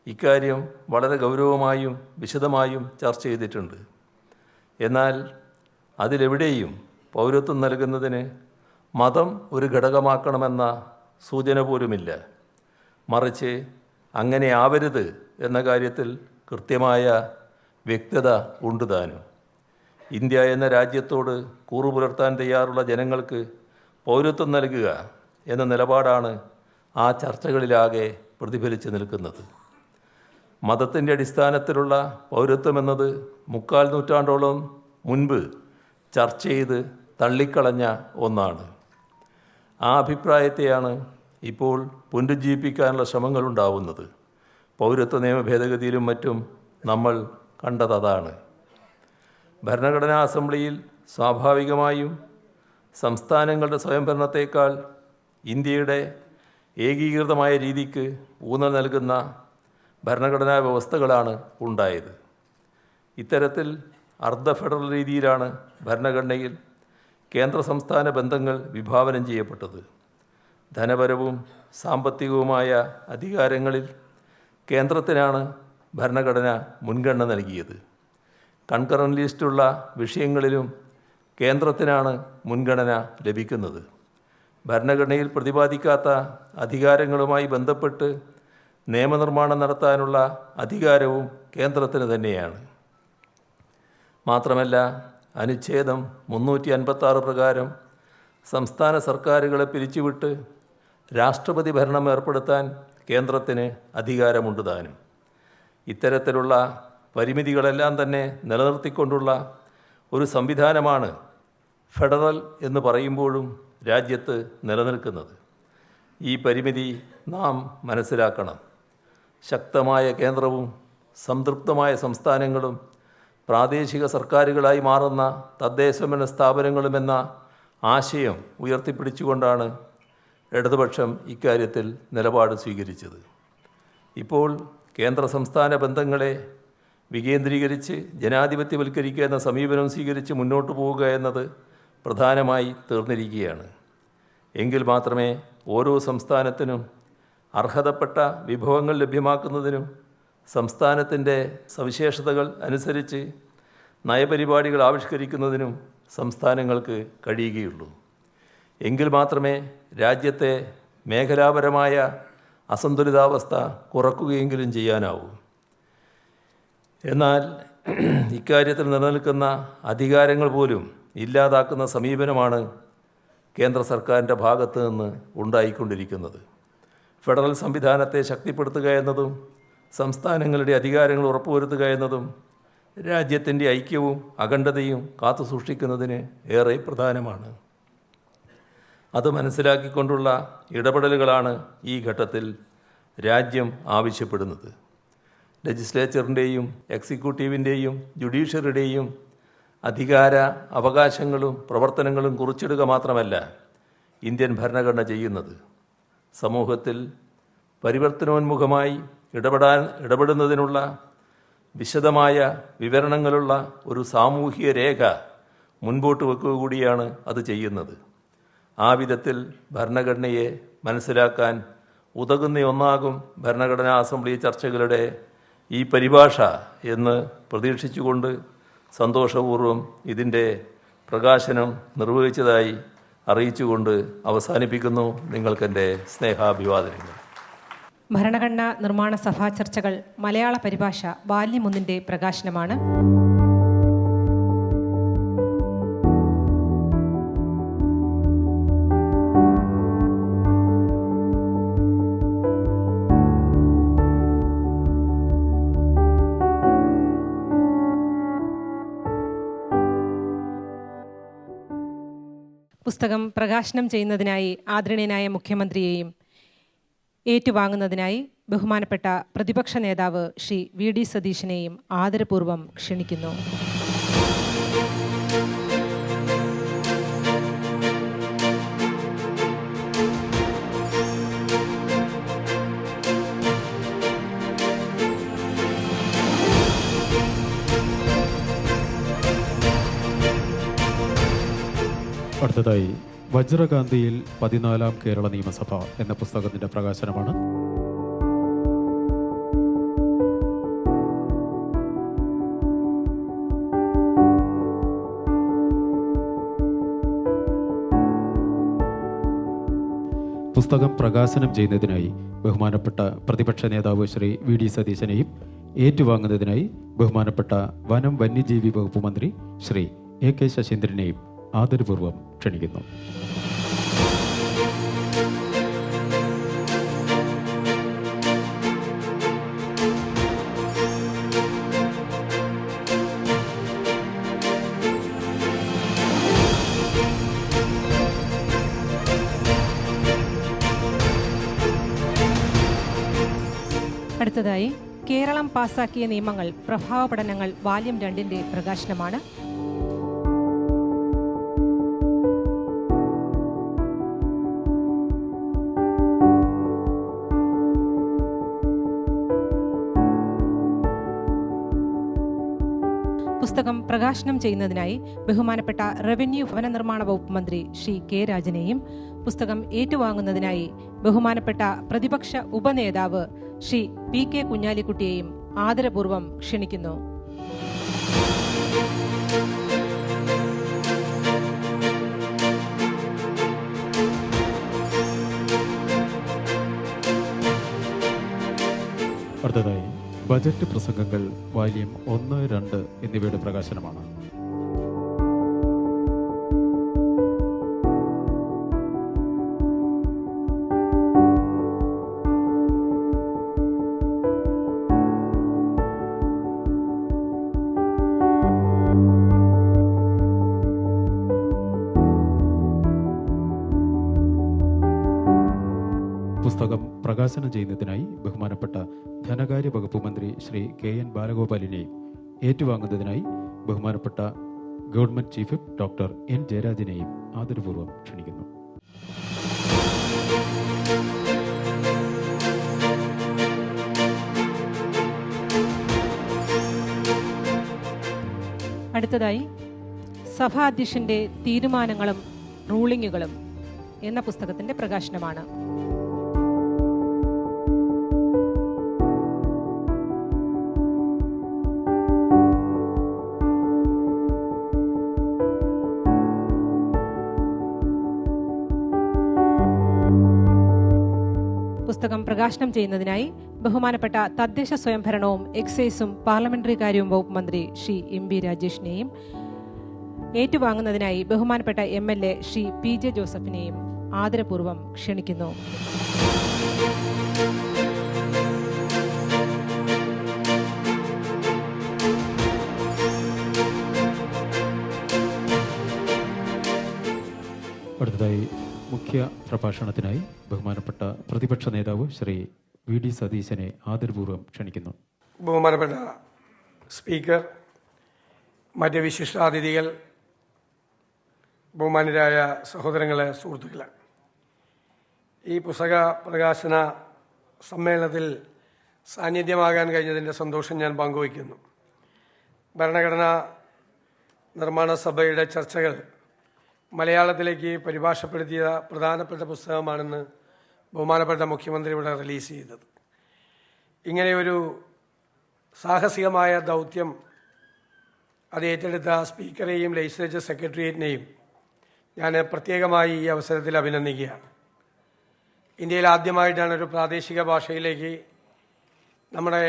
ഇക്കാര്യം വളരെ ഗൗരവമായും വിശദമായും ചർച്ച ചെയ്തിട്ടുണ്ട്. എന്നാൽ അതിലെവിടെയും പൗരത്വം നൽകുന്നതിന് മതം ഒരു ഘടകമാക്കണമെന്ന സൂചന പോലുമില്ല. മറിച്ച് അങ്ങനെ ആവരുത് എന്ന കാര്യത്തിൽ കൃത്യമായ വ്യക്തത ഉണ്ട് താനും. ഇന്ത്യ എന്ന രാജ്യത്തോട് കൂറു പുലർത്താൻ തയ്യാറുള്ള ജനങ്ങൾക്ക് പൗരത്വം നൽകുക എന്ന നിലപാടാണ് ആ ചർച്ചകളിലാകെ പ്രതിഫലിച്ച് നിൽക്കുന്നത്. മതത്തിൻ്റെ അടിസ്ഥാനത്തിലുള്ള പൗരത്വം എന്നത് 3/4 നൂറ്റാണ്ടോളം മുൻപ് ചർച്ച ചെയ്ത് തള്ളിക്കളഞ്ഞ ഒന്നാണ്. ആ അഭിപ്രായത്തെയാണ് ഇപ്പോൾ പുനരുജ്ജീവിപ്പിക്കാനുള്ള ശ്രമങ്ങളുണ്ടാവുന്നത്. പൗരത്വ നിയമ ഭേദഗതിയിലും മറ്റും നമ്മൾ കണ്ടതാണ്. ഭരണഘടനാ അസംബ്ലിയിൽ സ്വാഭാവികമായും സംസ്ഥാനങ്ങളുടെ സ്വയംഭരണത്തേക്കാൾ ഇന്ത്യയുടെ ഏകീകൃതമായ രീതിക്ക് ഊന്നൽ നൽകുന്ന ഭരണഘടനാ വ്യവസ്ഥകളാണ് ഉണ്ടായത്. ഇത്തരത്തിൽ അർദ്ധ ഫെഡറൽ രീതിയിലാണ് ഭരണഘടനയിൽ കേന്ദ്ര സംസ്ഥാന ബന്ധങ്ങൾ വിഭാവനം ചെയ്യപ്പെട്ടത്. ധനപരവും സാമ്പത്തികവുമായ അധികാരങ്ങളിൽ കേന്ദ്രത്തിനാണ് ഭരണഘടന മുൻഗണന നൽകിയത്. കൺകറന്റ് ലിസ്റ്റുള്ള വിഷയങ്ങളിലും കേന്ദ്രത്തിനാണ് മുൻഗണന ലഭിക്കുന്നത്. ഭരണഘടനയിൽ പ്രതിപാദിക്കാത്ത അധികാരങ്ങളുമായി ബന്ധപ്പെട്ട് നിയമനിർമ്മാണം നടത്താനുള്ള അധികാരവും കേന്ദ്രത്തിന് തന്നെയാണ്. മാത്രമല്ല, അനുച്ഛേദം 356 പ്രകാരം സംസ്ഥാന സർക്കാരുകളെ പിരിച്ചുവിട്ട് രാഷ്ട്രപതി ഭരണം ഏർപ്പെടുത്താൻ കേന്ദ്രത്തിന് അധികാരമുണ്ട് താനും. ഇത്തരത്തിലുള്ള പരിമിതികളെല്ലാം തന്നെ നിലനിർത്തിക്കൊണ്ടുള്ള ഒരു സംവിധാനമാണ് ഫെഡറൽ എന്ന് പറയുമ്പോഴും രാജ്യത്ത് നിലനിൽക്കുന്നത്. ഈ പരിമിതി നാം മനസ്സിലാക്കണം. ശക്തമായ കേന്ദ്രവും സംതൃപ്തമായ സംസ്ഥാനങ്ങളും പ്രാദേശിക സർക്കാരുകളായി മാറുന്ന തദ്ദേശഭരണ സ്ഥാപനങ്ങളുമെന്ന ആശയം ഉയർത്തിപ്പിടിച്ചുകൊണ്ടാണ് ഇടതുപക്ഷം ഇക്കാര്യത്തിൽ നിലപാട് സ്വീകരിച്ചത്. ഇപ്പോൾ കേന്ദ്ര സംസ്ഥാന ബന്ധങ്ങളെ വികേന്ദ്രീകരിച്ച് ജനാധിപത്യവൽക്കരിക്കുക എന്ന സമീപനം സ്വീകരിച്ച് മുന്നോട്ട് പോവുക എന്നത് പ്രധാനമായി തീർന്നിരിക്കുകയാണ്. എങ്കിൽ മാത്രമേ ഓരോ സംസ്ഥാനത്തിനും അർഹതപ്പെട്ട വിഭവങ്ങൾ ലഭ്യമാക്കുന്നതിനും സംസ്ഥാനത്തിൻ്റെ സവിശേഷതകൾ അനുസരിച്ച് നയപരിപാടികൾ ആവിഷ്കരിക്കുന്നതിനും സംസ്ഥാനങ്ങൾക്ക് കഴിയുകയുള്ളൂ. എങ്കിൽ മാത്രമേ രാജ്യത്തെ മേഖലാപരമായ അസന്തുലിതാവസ്ഥ കുറക്കുകയെങ്കിലും ചെയ്യാനാവൂ. എന്നാൽ ഇക്കാര്യത്തിൽ നിലനിൽക്കുന്ന അധികാരങ്ങൾ പോലും ഇല്ലാതാക്കുന്ന സമീപനമാണ് കേന്ദ്ര സർക്കാരിൻ്റെ ഭാഗത്തു നിന്ന് ഉണ്ടായിക്കൊണ്ടിരിക്കുന്നത്. ഫെഡറൽ സംവിധാനത്തെ ശക്തിപ്പെടുത്തുക എന്നതും സംസ്ഥാനങ്ങളുടെ അധികാരങ്ങൾ ഉറപ്പുവരുത്തുക എന്നതും രാജ്യത്തിൻ്റെ ഐക്യവും അഖണ്ഡതയും കാത്തുസൂക്ഷിക്കുന്നതിന് ഏറെ പ്രധാനമാണ്. അത് മനസ്സിലാക്കിക്കൊണ്ടുള്ള ഇടപെടലുകളാണ് ഈ ഘട്ടത്തിൽ രാജ്യം ആവശ്യപ്പെടുന്നത്. ലെജിസ്ലേച്ചറിൻ്റെയും എക്സിക്യൂട്ടീവിൻ്റെയും ജുഡീഷ്യറിയുടെയും അധികാര അവകാശങ്ങളും പ്രവർത്തനങ്ങളും കുറിച്ചിടുക മാത്രമല്ല ഇന്ത്യൻ ഭരണഘടന ചെയ്യുന്നത്. സമൂഹത്തിൽ പരിവർത്തനോന്മുഖമായി ഇടപെടുന്നതിനുള്ള വിശദമായ വിവരണങ്ങളുള്ള ഒരു സാമൂഹിക രേഖ മുൻപോട്ട് വെക്കുക കൂടിയാണ് അത് ചെയ്യുന്നത്. ആ വിധത്തിൽ ഭരണഘടനയെ മനസ്സിലാക്കാൻ ഉതകുന്ന ഒന്നാകും ഭരണഘടനാ അസംബ്ലി ചർച്ചകളുടെ ഈ പരിഭാഷ എന്ന് പ്രതീക്ഷിച്ചുകൊണ്ട് സന്തോഷപൂർവ്വം ഇതിൻ്റെ പ്രകാശനം നിർവഹിച്ചതായി അറിയിച്ചുകൊണ്ട് അവസാനിപ്പിക്കുന്നു. നിങ്ങൾക്കെൻ്റെ സ്നേഹാഭിവാദനങ്ങൾ. ഭരണഘടനാ നിർമ്മാണ സഭാ ചർച്ചകൾ മലയാള പരിഭാഷ വാല്യം 1 പ്രകാശനമാണ്. പുസ്തകം പ്രകാശനം ചെയ്യുന്നതിനായി ആദരണീയനായ മുഖ്യമന്ത്രിയെയും ഏറ്റുവാങ്ങുന്നതിനായി ബഹുമാനപ്പെട്ട പ്രതിപക്ഷ നേതാവ് ശ്രീ വി.ഡി. സതീശനെയും ആദരപൂർവ്വം ക്ഷണിക്കുന്നു. അടുത്തതായി വജ്രകാന്തിയിൽ 14ാം കേരള നിയമസഭ എന്ന പുസ്തകത്തിൻ്റെ പ്രകാശനമാണ്. പുസ്തകം പ്രകാശനം ചെയ്യുന്നതിനായി ബഹുമാനപ്പെട്ട പ്രതിപക്ഷ നേതാവ് ശ്രീ വി.ഡി. സതീശനെയും ഏറ്റുവാങ്ങുന്നതിനായി ബഹുമാനപ്പെട്ട വനം വന്യജീവി വകുപ്പ് മന്ത്രി ശ്രീ AK ശശീന്ദ്രനെയും ആദരപൂർവ്വം ക്ഷണിക്കുന്നു. അടുത്തതായി കേരളം പാസാക്കിയ നിയമങ്ങൾ പ്രഭാവ പഠനങ്ങൾ വാല്യം 2 പ്രകാശനമാണ്. പുസ്തകം പ്രകാശനം ചെയ്യുന്നതിനായി ബഹുമാനപ്പെട്ട റവന്യൂ ഭവന നിർമ്മാണ വകുപ്പ് മന്ത്രി ശ്രീ K. രാജനെയും പുസ്തകം ഏറ്റുവാങ്ങുന്നതിനായി ബഹുമാനപ്പെട്ട പ്രതിപക്ഷ ഉപനേതാവ് ശ്രീ PK കുഞ്ഞാലിക്കുട്ടിയെയും ആദരപൂർവ്വം ക്ഷണിക്കുന്നു. അടുത്തതായി ബജറ്റ് പ്രസംഗങ്ങൾ വാല്യം 1, 2 എന്നിവയുടെ പ്രകാശനമാണ്. പുസ്തകം പ്രകാശനം ചെയ്യുന്നതിനായി ബഹുമാനപ്പെട്ട ധനകാര്യ വകുപ്പ് മന്ത്രി ശ്രീ KN ബാലഗോപാലിനെയും ഏറ്റുവാങ്ങുന്നതിനായി ബഹുമാനപ്പെട്ട government chief whip doctor N. ജയരാജനെയും ആദരപൂർവ്വം ക്ഷണിക്കുന്നു. അടുത്തതായി സഭാധ്യക്ഷന്റെ തീരുമാനങ്ങളും റൂളിങ്ങുകളും എന്ന പുസ്തകത്തിന്റെ പ്രകാശനമാണ്. പുസ്തകം പ്രകാശനം ചെയ്യുന്നതിനായി ബഹുമാനപ്പെട്ട തദ്ദേശ സ്വയംഭരണവും എക്സൈസും പാർലമെന്ററി കാര്യവും വകുപ്പ് മന്ത്രി ശ്രീ MB രാജേഷിനെയും ഏറ്റുവാങ്ങുന്നതിനായി ബഹുമാനപ്പെട്ട MLA ശ്രീ PJ ജോസഫിനെയും ആദരപൂർവ്വം ക്ഷണിക്കുന്നു. അടുത്തതായി മുഖ്യ പ്രഭാഷണത്തിനായി ബഹുമാനപ്പെട്ട പ്രതിപക്ഷ നേതാവ് ശ്രീ VD സതീശനെ ആദരപൂർവ്വം ക്ഷണിക്കുന്നു. ബഹുമാനപ്പെട്ട സ്പീക്കർ, മറ്റ് വിശിഷ്ടാതിഥികൾ, ബഹുമാനരായ സഹോദരങ്ങളെ, സുഹൃത്തുക്കളെ, ഈ പുസ്തക പ്രകാശന സമ്മേളനത്തിൽ സാന്നിധ്യമാകാൻ കഴിഞ്ഞതിൻ്റെ സന്തോഷം ഞാൻ പങ്കുവയ്ക്കുന്നു. ഭരണഘടനാ നിർമ്മാണ സഭയുടെ ചർച്ചകൾ മലയാളത്തിലേക്ക് പരിഭാഷപ്പെടുത്തിയ പ്രധാനപ്പെട്ട പുസ്തകമാണെന്ന് ബഹുമാനപ്പെട്ട മുഖ്യമന്ത്രി ഇവിടെ റിലീസ് ചെയ്തത്. ഇങ്ങനെയൊരു സാഹസികമായ ദൗത്യം അത് ഏറ്റെടുത്ത സ്പീക്കറെയും ലെജിസ്ലേച്ചർ സെക്രട്ടേറിയറ്റിനെയും ഞാൻ പ്രത്യേകമായി ഈ അവസരത്തിൽ അഭിനന്ദിക്കുകയാണ്. ഇന്ത്യയിൽ ആദ്യമായിട്ടാണ് ഒരു പ്രാദേശിക ഭാഷയിലേക്ക് നമ്മുടെ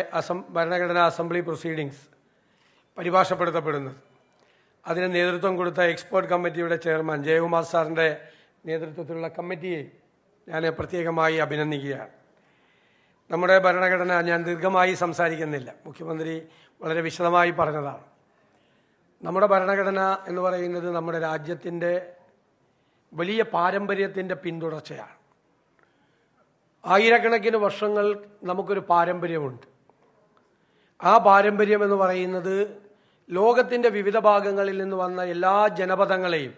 ഭരണഘടനാ അസംബ്ലി പ്രൊസീഡിങ്സ് പരിഭാഷപ്പെടുത്തപ്പെടുന്നത്. അതിന് നേതൃത്വം കൊടുത്ത എക്സ്പേർട്ട് കമ്മിറ്റിയുടെ ചെയർമാൻ ജയകുമാർ സാറിൻ്റെ നേതൃത്വത്തിലുള്ള കമ്മിറ്റിയെ ഞാൻ പ്രത്യേകമായി അഭിനന്ദിക്കുകയാണ്. നമ്മുടെ ഭരണഘടന, ഞാൻ ദീർഘമായി സംസാരിക്കുന്നില്ല, മുഖ്യമന്ത്രി വളരെ വിശദമായി പറഞ്ഞതാണ്. നമ്മുടെ ഭരണഘടന എന്ന് പറയുന്നത് നമ്മുടെ രാജ്യത്തിൻ്റെ വലിയ പാരമ്പര്യത്തിൻ്റെ പിന്തുടർച്ചയാണ്. ആയിരക്കണക്കിന് വർഷങ്ങൾ നമുക്കൊരു പാരമ്പര്യമുണ്ട്. ആ പാരമ്പര്യം എന്ന് പറയുന്നത് ലോകത്തിൻ്റെ വിവിധ ഭാഗങ്ങളിൽ നിന്ന് വന്ന എല്ലാ ജനപദങ്ങളെയും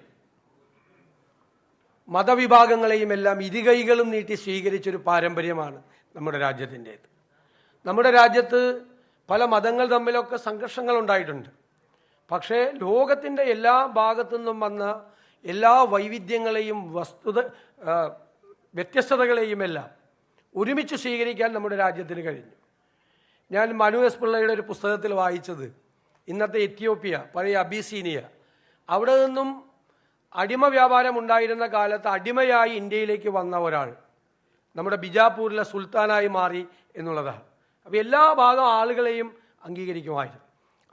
മതവിഭാഗങ്ങളെയും എല്ലാം ഇരുകൈകളും നീട്ടി സ്വീകരിച്ചൊരു പാരമ്പര്യമാണ് നമ്മുടെ രാജ്യത്തിൻ്റേത്. നമ്മുടെ രാജ്യത്ത് പല മതങ്ങൾ തമ്മിലൊക്കെ സംഘർഷങ്ങൾ ഉണ്ടായിട്ടുണ്ട്. പക്ഷേ ലോകത്തിൻ്റെ എല്ലാ ഭാഗത്തു നിന്നും വന്ന എല്ലാ വൈവിധ്യങ്ങളെയും വ്യത്യസ്തതകളെയും എല്ലാം ഒരുമിച്ച് സ്വീകരിക്കാൻ നമ്മുടെ രാജ്യത്തിന് കഴിഞ്ഞു. ഞാൻ മനു എസ് പിള്ളയുടെ ഒരു പുസ്തകത്തിൽ വായിച്ചത്, ഇന്നത്തെ എത്യോപ്യ, പഴയ അബീസീനിയ, അവിടെ നിന്നും അടിമ വ്യാപാരം ഉണ്ടായിരുന്ന കാലത്ത് അടിമയായി ഇന്ത്യയിലേക്ക് വന്ന ഒരാൾ നമ്മുടെ ബിജാപൂരിലെ സുൽത്താനായി മാറി എന്നുള്ളതാണ്. അപ്പോൾ എല്ലാ ഭാഗം ആളുകളെയും അംഗീകരിക്കുമായിരുന്നു.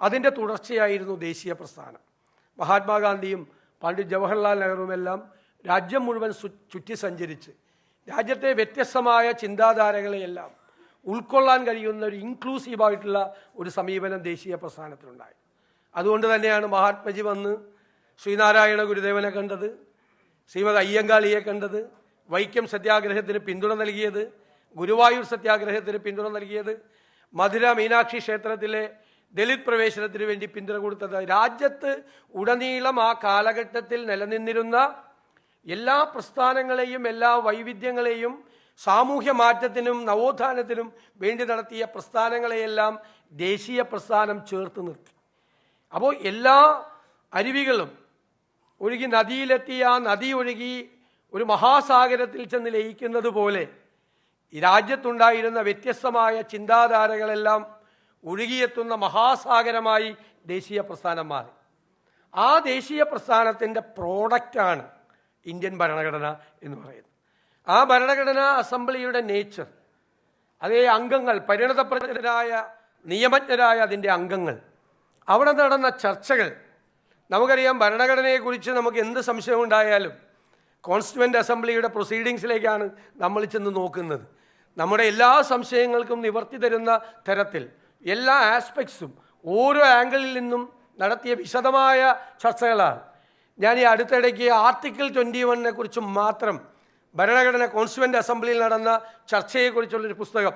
അതിൻ്റെ തുടർച്ചയായിരുന്നു ദേശീയ പ്രസ്ഥാനം. മഹാത്മാഗാന്ധിയും പണ്ഡിറ്റ് ജവഹർലാൽ നെഹ്റുവുമെല്ലാം രാജ്യം മുഴുവൻ ചുറ്റി സഞ്ചരിച്ച് രാജ്യത്തെ വ്യത്യസ്തമായ ചിന്താധാരകളെയെല്ലാം ഉൾക്കൊള്ളാൻ കഴിയുന്ന ഒരു ഇൻക്ലൂസീവായിട്ടുള്ള ഒരു സമീപനം ദേശീയ പ്രസ്ഥാനത്തിലുണ്ടായി. അതുകൊണ്ട് തന്നെയാണ് മഹാത്മജി വന്ന് ശ്രീനാരായണ ഗുരുദേവനെ കണ്ടത്, ശ്രീമദ് അയ്യങ്കാളിയെ കണ്ടത്, വൈക്കം സത്യാഗ്രഹത്തിന് പിന്തുണ നൽകിയത്, ഗുരുവായൂർ സത്യാഗ്രഹത്തിന് പിന്തുണ നൽകിയത്, മധുര മീനാക്ഷി ക്ഷേത്രത്തിലെ ദലിത് പ്രവേശനത്തിന് വേണ്ടി പിന്തുണ കൊടുത്തത്. രാജ്യത്ത് ഉടനീളം ആ കാലഘട്ടത്തിൽ നിലനിന്നിരുന്ന എല്ലാ പ്രസ്ഥാനങ്ങളെയും എല്ലാ വൈവിധ്യങ്ങളെയും സാമൂഹ്യ മാറ്റത്തിനും നവോത്ഥാനത്തിനും വേണ്ടി നടത്തിയ പ്രസ്ഥാനങ്ങളെയെല്ലാം ദേശീയ പ്രസ്ഥാനം ചേർത്ത് നിർത്തി. അപ്പോൾ എല്ലാ അരുവികളും ഒഴുകി നദിയിലെത്തിയ ആ നദി ഒഴുകി ഒരു മഹാസാഗരത്തിൽ ചെന്ന് ലയിക്കുന്നത് പോലെ ഈ രാജ്യത്തുണ്ടായിരുന്ന വ്യത്യസ്തമായ ചിന്താധാരകളെല്ലാം ഒഴുകിയെത്തുന്ന മഹാസാഗരമായി ദേശീയ പ്രസ്ഥാനം മാറി. ആ ദേശീയ പ്രസ്ഥാനത്തിൻ്റെ പ്രോഡക്റ്റാണ് ഇന്ത്യൻ ഭരണഘടന എന്ന് പറയുന്നത്. ആ ഭരണഘടനാ അസംബ്ലിയുടെ നേച്ചർ, അതേ അംഗങ്ങൾ, പരിണതപ്രജ്ഞരായ നിയമജ്ഞരായ അതിൻ്റെ അംഗങ്ങൾ, അവിടെ നടന്ന ചർച്ചകൾ, നമുക്കറിയാം ഭരണഘടനയെക്കുറിച്ച് നമുക്ക് എന്ത് സംശയം ഉണ്ടായാലും കോൺസ്റ്റിറ്റ്യൂവൻ്റ് അസംബ്ലിയുടെ പ്രൊസീഡിങ്സിലേക്കാണ് നമ്മൾ ചെന്ന് നോക്കുന്നത്. നമ്മുടെ എല്ലാ സംശയങ്ങൾക്കും നിവർത്തി തരുന്ന തരത്തിൽ എല്ലാ ആസ്പെക്ട്സും ഓരോ ആംഗിളിൽ നിന്നും നടത്തിയ വിശദമായ ചർച്ചകളാണ്. ഞാൻ ഈ അടുത്തിടയ്ക്ക് ആർട്ടിക്കിൾ 21 കുറിച്ച് മാത്രം ഭരണഘടന കോൺസ്റ്റിറ്റ്യൂവൻ്റ് അസംബ്ലിയിൽ നടന്ന ചർച്ചയെക്കുറിച്ചുള്ളൊരു പുസ്തകം,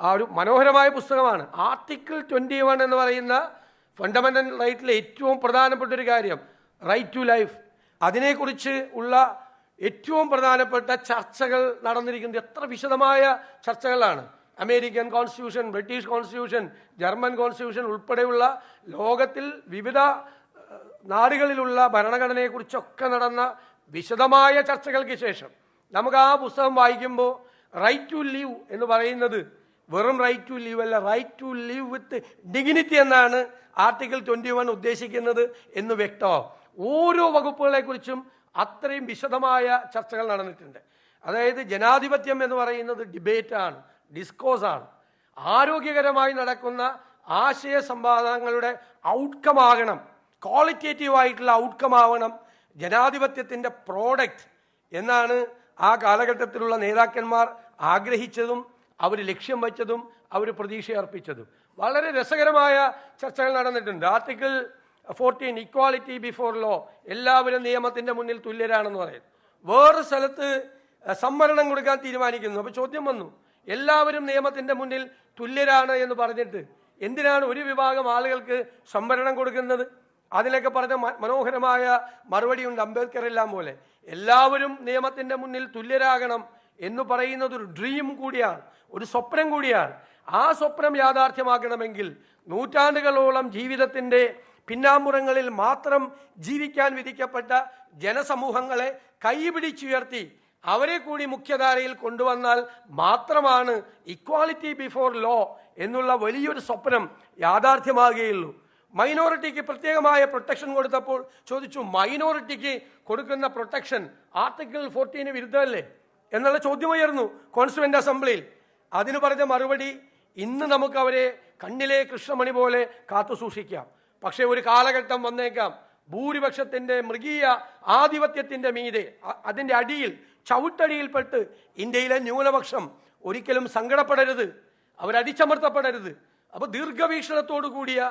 ആ ഒരു മനോഹരമായ പുസ്തകമാണ്. ആർട്ടിക്കിൾ 21 എന്ന് പറയുന്ന ഫണ്ടമെൻ്റൽ റൈറ്റിലെ ഏറ്റവും പ്രധാനപ്പെട്ട ഒരു കാര്യം, റൈറ്റ് ടു ലൈഫ്, അതിനെക്കുറിച്ച് ഉള്ള ഏറ്റവും പ്രധാനപ്പെട്ട ചർച്ചകൾ നടന്നിരിക്കുന്നത് എത്ര വിശദമായ ചർച്ചകളാണ്. American constitution, British constitution, German constitution ഉൾപ്പെടെയുള്ള ലോകത്തിൽ വിവിധ നാടുകളിലുള്ള ഭരണഘടനയെക്കുറിച്ചൊക്കെ നടന്ന വിശദമായ ചർച്ചകൾക്ക് ശേഷം നമുക്ക് ആ പുസ്തകം വായിക്കുമ്പോൾ റൈറ്റ് ടു ലിവ് എന്ന് പറയുന്നത് വെറും റൈറ്റ് ടു ലിവ് അല്ല, right to live with dignity എന്നാണ് ആർട്ടിക്കിൾ 21 ഉദ്ദേശിക്കുന്നത് എന്ന് വ്യക്തമാവും. ഓരോ വകുപ്പുകളെക്കുറിച്ചും അത്രയും വിശദമായ ചർച്ചകൾ നടന്നിട്ടുണ്ട്. അതായത് ജനാധിപത്യം എന്ന് പറയുന്നത് ഡിബേറ്റാണ്, ഡിസ്കോസാണ്. ആരോഗ്യകരമായി നടക്കുന്ന ആശയ സംവാദങ്ങളുടെ ഔട്ട്കം ആകണം, ക്വാളിറ്റേറ്റീവ് ആയിട്ടുള്ള ഔട്ട്കം ആവണം ജനാധിപത്യത്തിൻ്റെ പ്രോഡക്റ്റ് എന്നാണ് ആ കാലഘട്ടത്തിലുള്ള നേതാക്കന്മാർ ആഗ്രഹിച്ചതും അവർ ലക്ഷ്യം വച്ചതും അവർ പ്രതീക്ഷ അർപ്പിച്ചതും. വളരെ രസകരമായ ചർച്ചകൾ നടന്നിട്ടുണ്ട്. ആർട്ടിക്കിൾ 14 ഇക്വാളിറ്റി ബിഫോർ ലോ, എല്ലാവരും നിയമത്തിൻ്റെ മുന്നിൽ തുല്യരാണെന്ന് പറയുന്നു. വേറെ സ്ഥലത്ത് സംവരണം കൊടുക്കാൻ തീരുമാനിക്കുന്നു. അപ്പോൾ ചോദ്യം വന്നു, എല്ലാവരും നിയമത്തിൻ്റെ മുന്നിൽ തുല്യരാണ് എന്ന് പറഞ്ഞിട്ട് എന്തിനാണ് ഒരു വിഭാഗം ആളുകൾക്ക് സംവരണം കൊടുക്കുന്നത്? അതിലൊക്കെ പറഞ്ഞ മനോഹരമായ മറുപടിയുണ്ട് അംബേദ്കർ എല്ലാം പോലെ. എല്ലാവരും നിയമത്തിൻ്റെ മുന്നിൽ തുല്യരാകണം എന്ന് പറയുന്നത് ഒരു ഡ്രീം കൂടിയാണ്, ഒരു സ്വപ്നം കൂടിയാണ്. ആ സ്വപ്നം യാഥാർത്ഥ്യമാക്കണമെങ്കിൽ നൂറ്റാണ്ടുകളോളം ജീവിതത്തിൻ്റെ പിന്നാമ്പുറങ്ങളിൽ മാത്രം ജീവിക്കാൻ വിധിക്കപ്പെട്ട ജനസമൂഹങ്ങളെ കൈപിടിച്ചുയർത്തി അവരെ കൂടി മുഖ്യധാരയിൽ കൊണ്ടുവന്നാൽ മാത്രമാണ് ഇക്വാളിറ്റി ബിഫോർ ലോ എന്നുള്ള വലിയൊരു സ്വപ്നം യാഥാർത്ഥ്യമാകുകയുള്ളൂ. മൈനോറിറ്റിക്ക് പ്രത്യേകമായ പ്രൊട്ടക്ഷൻ കൊടുത്തപ്പോൾ ചോദിച്ചു, മൈനോറിറ്റിക്ക് കൊടുക്കുന്ന പ്രൊട്ടക്ഷൻ ആർട്ടിക്കിൾ 14 വിരുദ്ധമല്ലേ എന്നുള്ള ചോദ്യമുയർന്നു കോൺസ്റ്റിറ്റ്യൂവൻ്റ് അസംബ്ലിയിൽ. അതിന് പറഞ്ഞ മറുപടി, ഇന്ന് നമുക്ക് അവരെ കണ്ണിലെ കൃഷ്ണമണി പോലെ കാത്തു സൂക്ഷിക്കാം, പക്ഷേ ഒരു കാലഘട്ടം വന്നേക്കാം ഭൂരിപക്ഷത്തിൻ്റെ മൃഗീയ ആധിപത്യത്തിൻ്റെ മീതെ, അതിൻ്റെ അടിയിൽ ചവിട്ടടിയിൽപ്പെട്ട് ഇന്ത്യയിലെ ന്യൂനപക്ഷം ഒരിക്കലും സങ്കടപ്പെടരുത്, അവരടിച്ചമർത്തപ്പെടരുത്. അപ്പോൾ ദീർഘവീക്ഷണത്തോടു കൂടിയ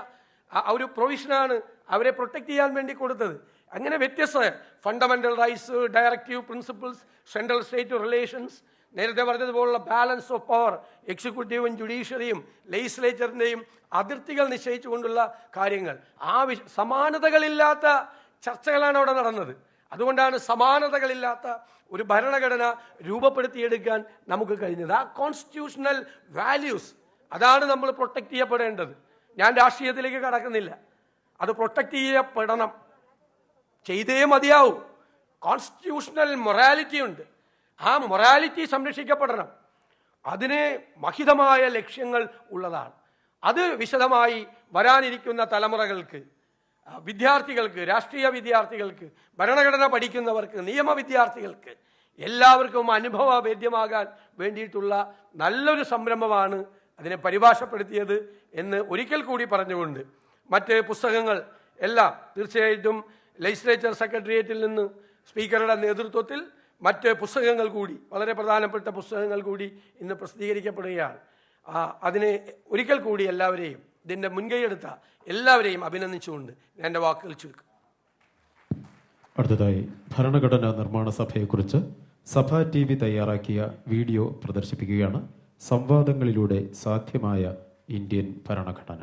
ഒരു പ്രൊവിഷനാണ് അവരെ പ്രൊട്ടക്ട് ചെയ്യാൻ വേണ്ടി കൊടുത്തത്. അങ്ങനെ വ്യത്യസ്ത fundamental rights, directive principles, central state relations, നേരത്തെ പറഞ്ഞതുപോലുള്ള ബാലൻസ് ഓഫ് പവർ, എക്സിക്യൂട്ടീവും ജുഡീഷ്യറിയും ലെജിസ്ലേച്ചറിൻ്റെയും അതിർത്തികൾ നിശ്ചയിച്ചുകൊണ്ടുള്ള കാര്യങ്ങൾ, ആ സമാനതകളില്ലാത്ത ചർച്ചകളാണ് അവിടെ നടന്നത്. അതുകൊണ്ടാണ് സമാനതകളില്ലാത്ത ഒരു ഭരണഘടന രൂപപ്പെടുത്തിയെടുക്കാൻ നമുക്ക് കഴിഞ്ഞത്. ആ കോൺസ്റ്റിറ്റ്യൂഷണൽ വാല്യൂസ്, അതാണ് നമ്മൾ പ്രൊട്ടക്ട് ചെയ്യപ്പെടേണ്ടത്. ഞാൻ രാഷ്ട്രീയത്തിലേക്ക് കടക്കുന്നില്ല, അത് പ്രൊട്ടക്ട് ചെയ്യപ്പെടണം, ചെയ്തേ മതിയാവും. കോൺസ്റ്റിറ്റ്യൂഷണൽ മൊറാലിറ്റി ഉണ്ട്, ആ മൊറാലിറ്റി സംരക്ഷിക്കപ്പെടണം. അതിന് മഹിതമായ ലക്ഷ്യങ്ങൾ ഉള്ളതാണ്. അത് വിശദമായി വരാനിരിക്കുന്ന തലമുറകൾക്ക്, വിദ്യാർത്ഥികൾക്ക്, രാഷ്ട്രീയ വിദ്യാർത്ഥികൾക്ക്, ഭരണഘടന പഠിക്കുന്നവർക്ക്, നിയമ വിദ്യാർത്ഥികൾക്ക് എല്ലാവർക്കും അനുഭവവേദ്യമാകാൻ വേണ്ടിയിട്ടുള്ള നല്ലൊരു സംരംഭമാണ് അതിനെ പരിഭാഷപ്പെടുത്തിയത് എന്ന് ഒരിക്കൽ കൂടി പറഞ്ഞുകൊണ്ട് മറ്റ് പുസ്തകങ്ങൾ എല്ലാം തീർച്ചയായിട്ടും ലെജിസ്ലേച്ചർ സെക്രട്ടേറിയറ്റിൽ നിന്ന് സ്പീക്കറുടെ നേതൃത്വത്തിൽ മറ്റ് പുസ്തകങ്ങൾ കൂടി, വളരെ പ്രധാനപ്പെട്ട പുസ്തകങ്ങൾ കൂടി ഇന്ന് പ്രസിദ്ധീകരിക്കപ്പെടുകയാണ്. അതിനെ ഒരിക്കൽ കൂടി എല്ലാവരെയും, ഇതിൻ്റെ മുൻകൈയെടുത്ത എല്ലാവരെയും അഭിനന്ദിച്ചുകൊണ്ട് ഞാൻ എൻ്റെ വാക്കുകൾ ചുരുക്കും. അടുത്തതായി ഭരണഘടനാ നിർമ്മാണ സഭയെക്കുറിച്ച് സഭാ TV തയ്യാറാക്കിയ വീഡിയോ പ്രദർശിപ്പിക്കുകയാണ്. സംവാദങ്ങളിലൂടെ സാധ്യമായ ഇന്ത്യൻ ഭരണഘടന.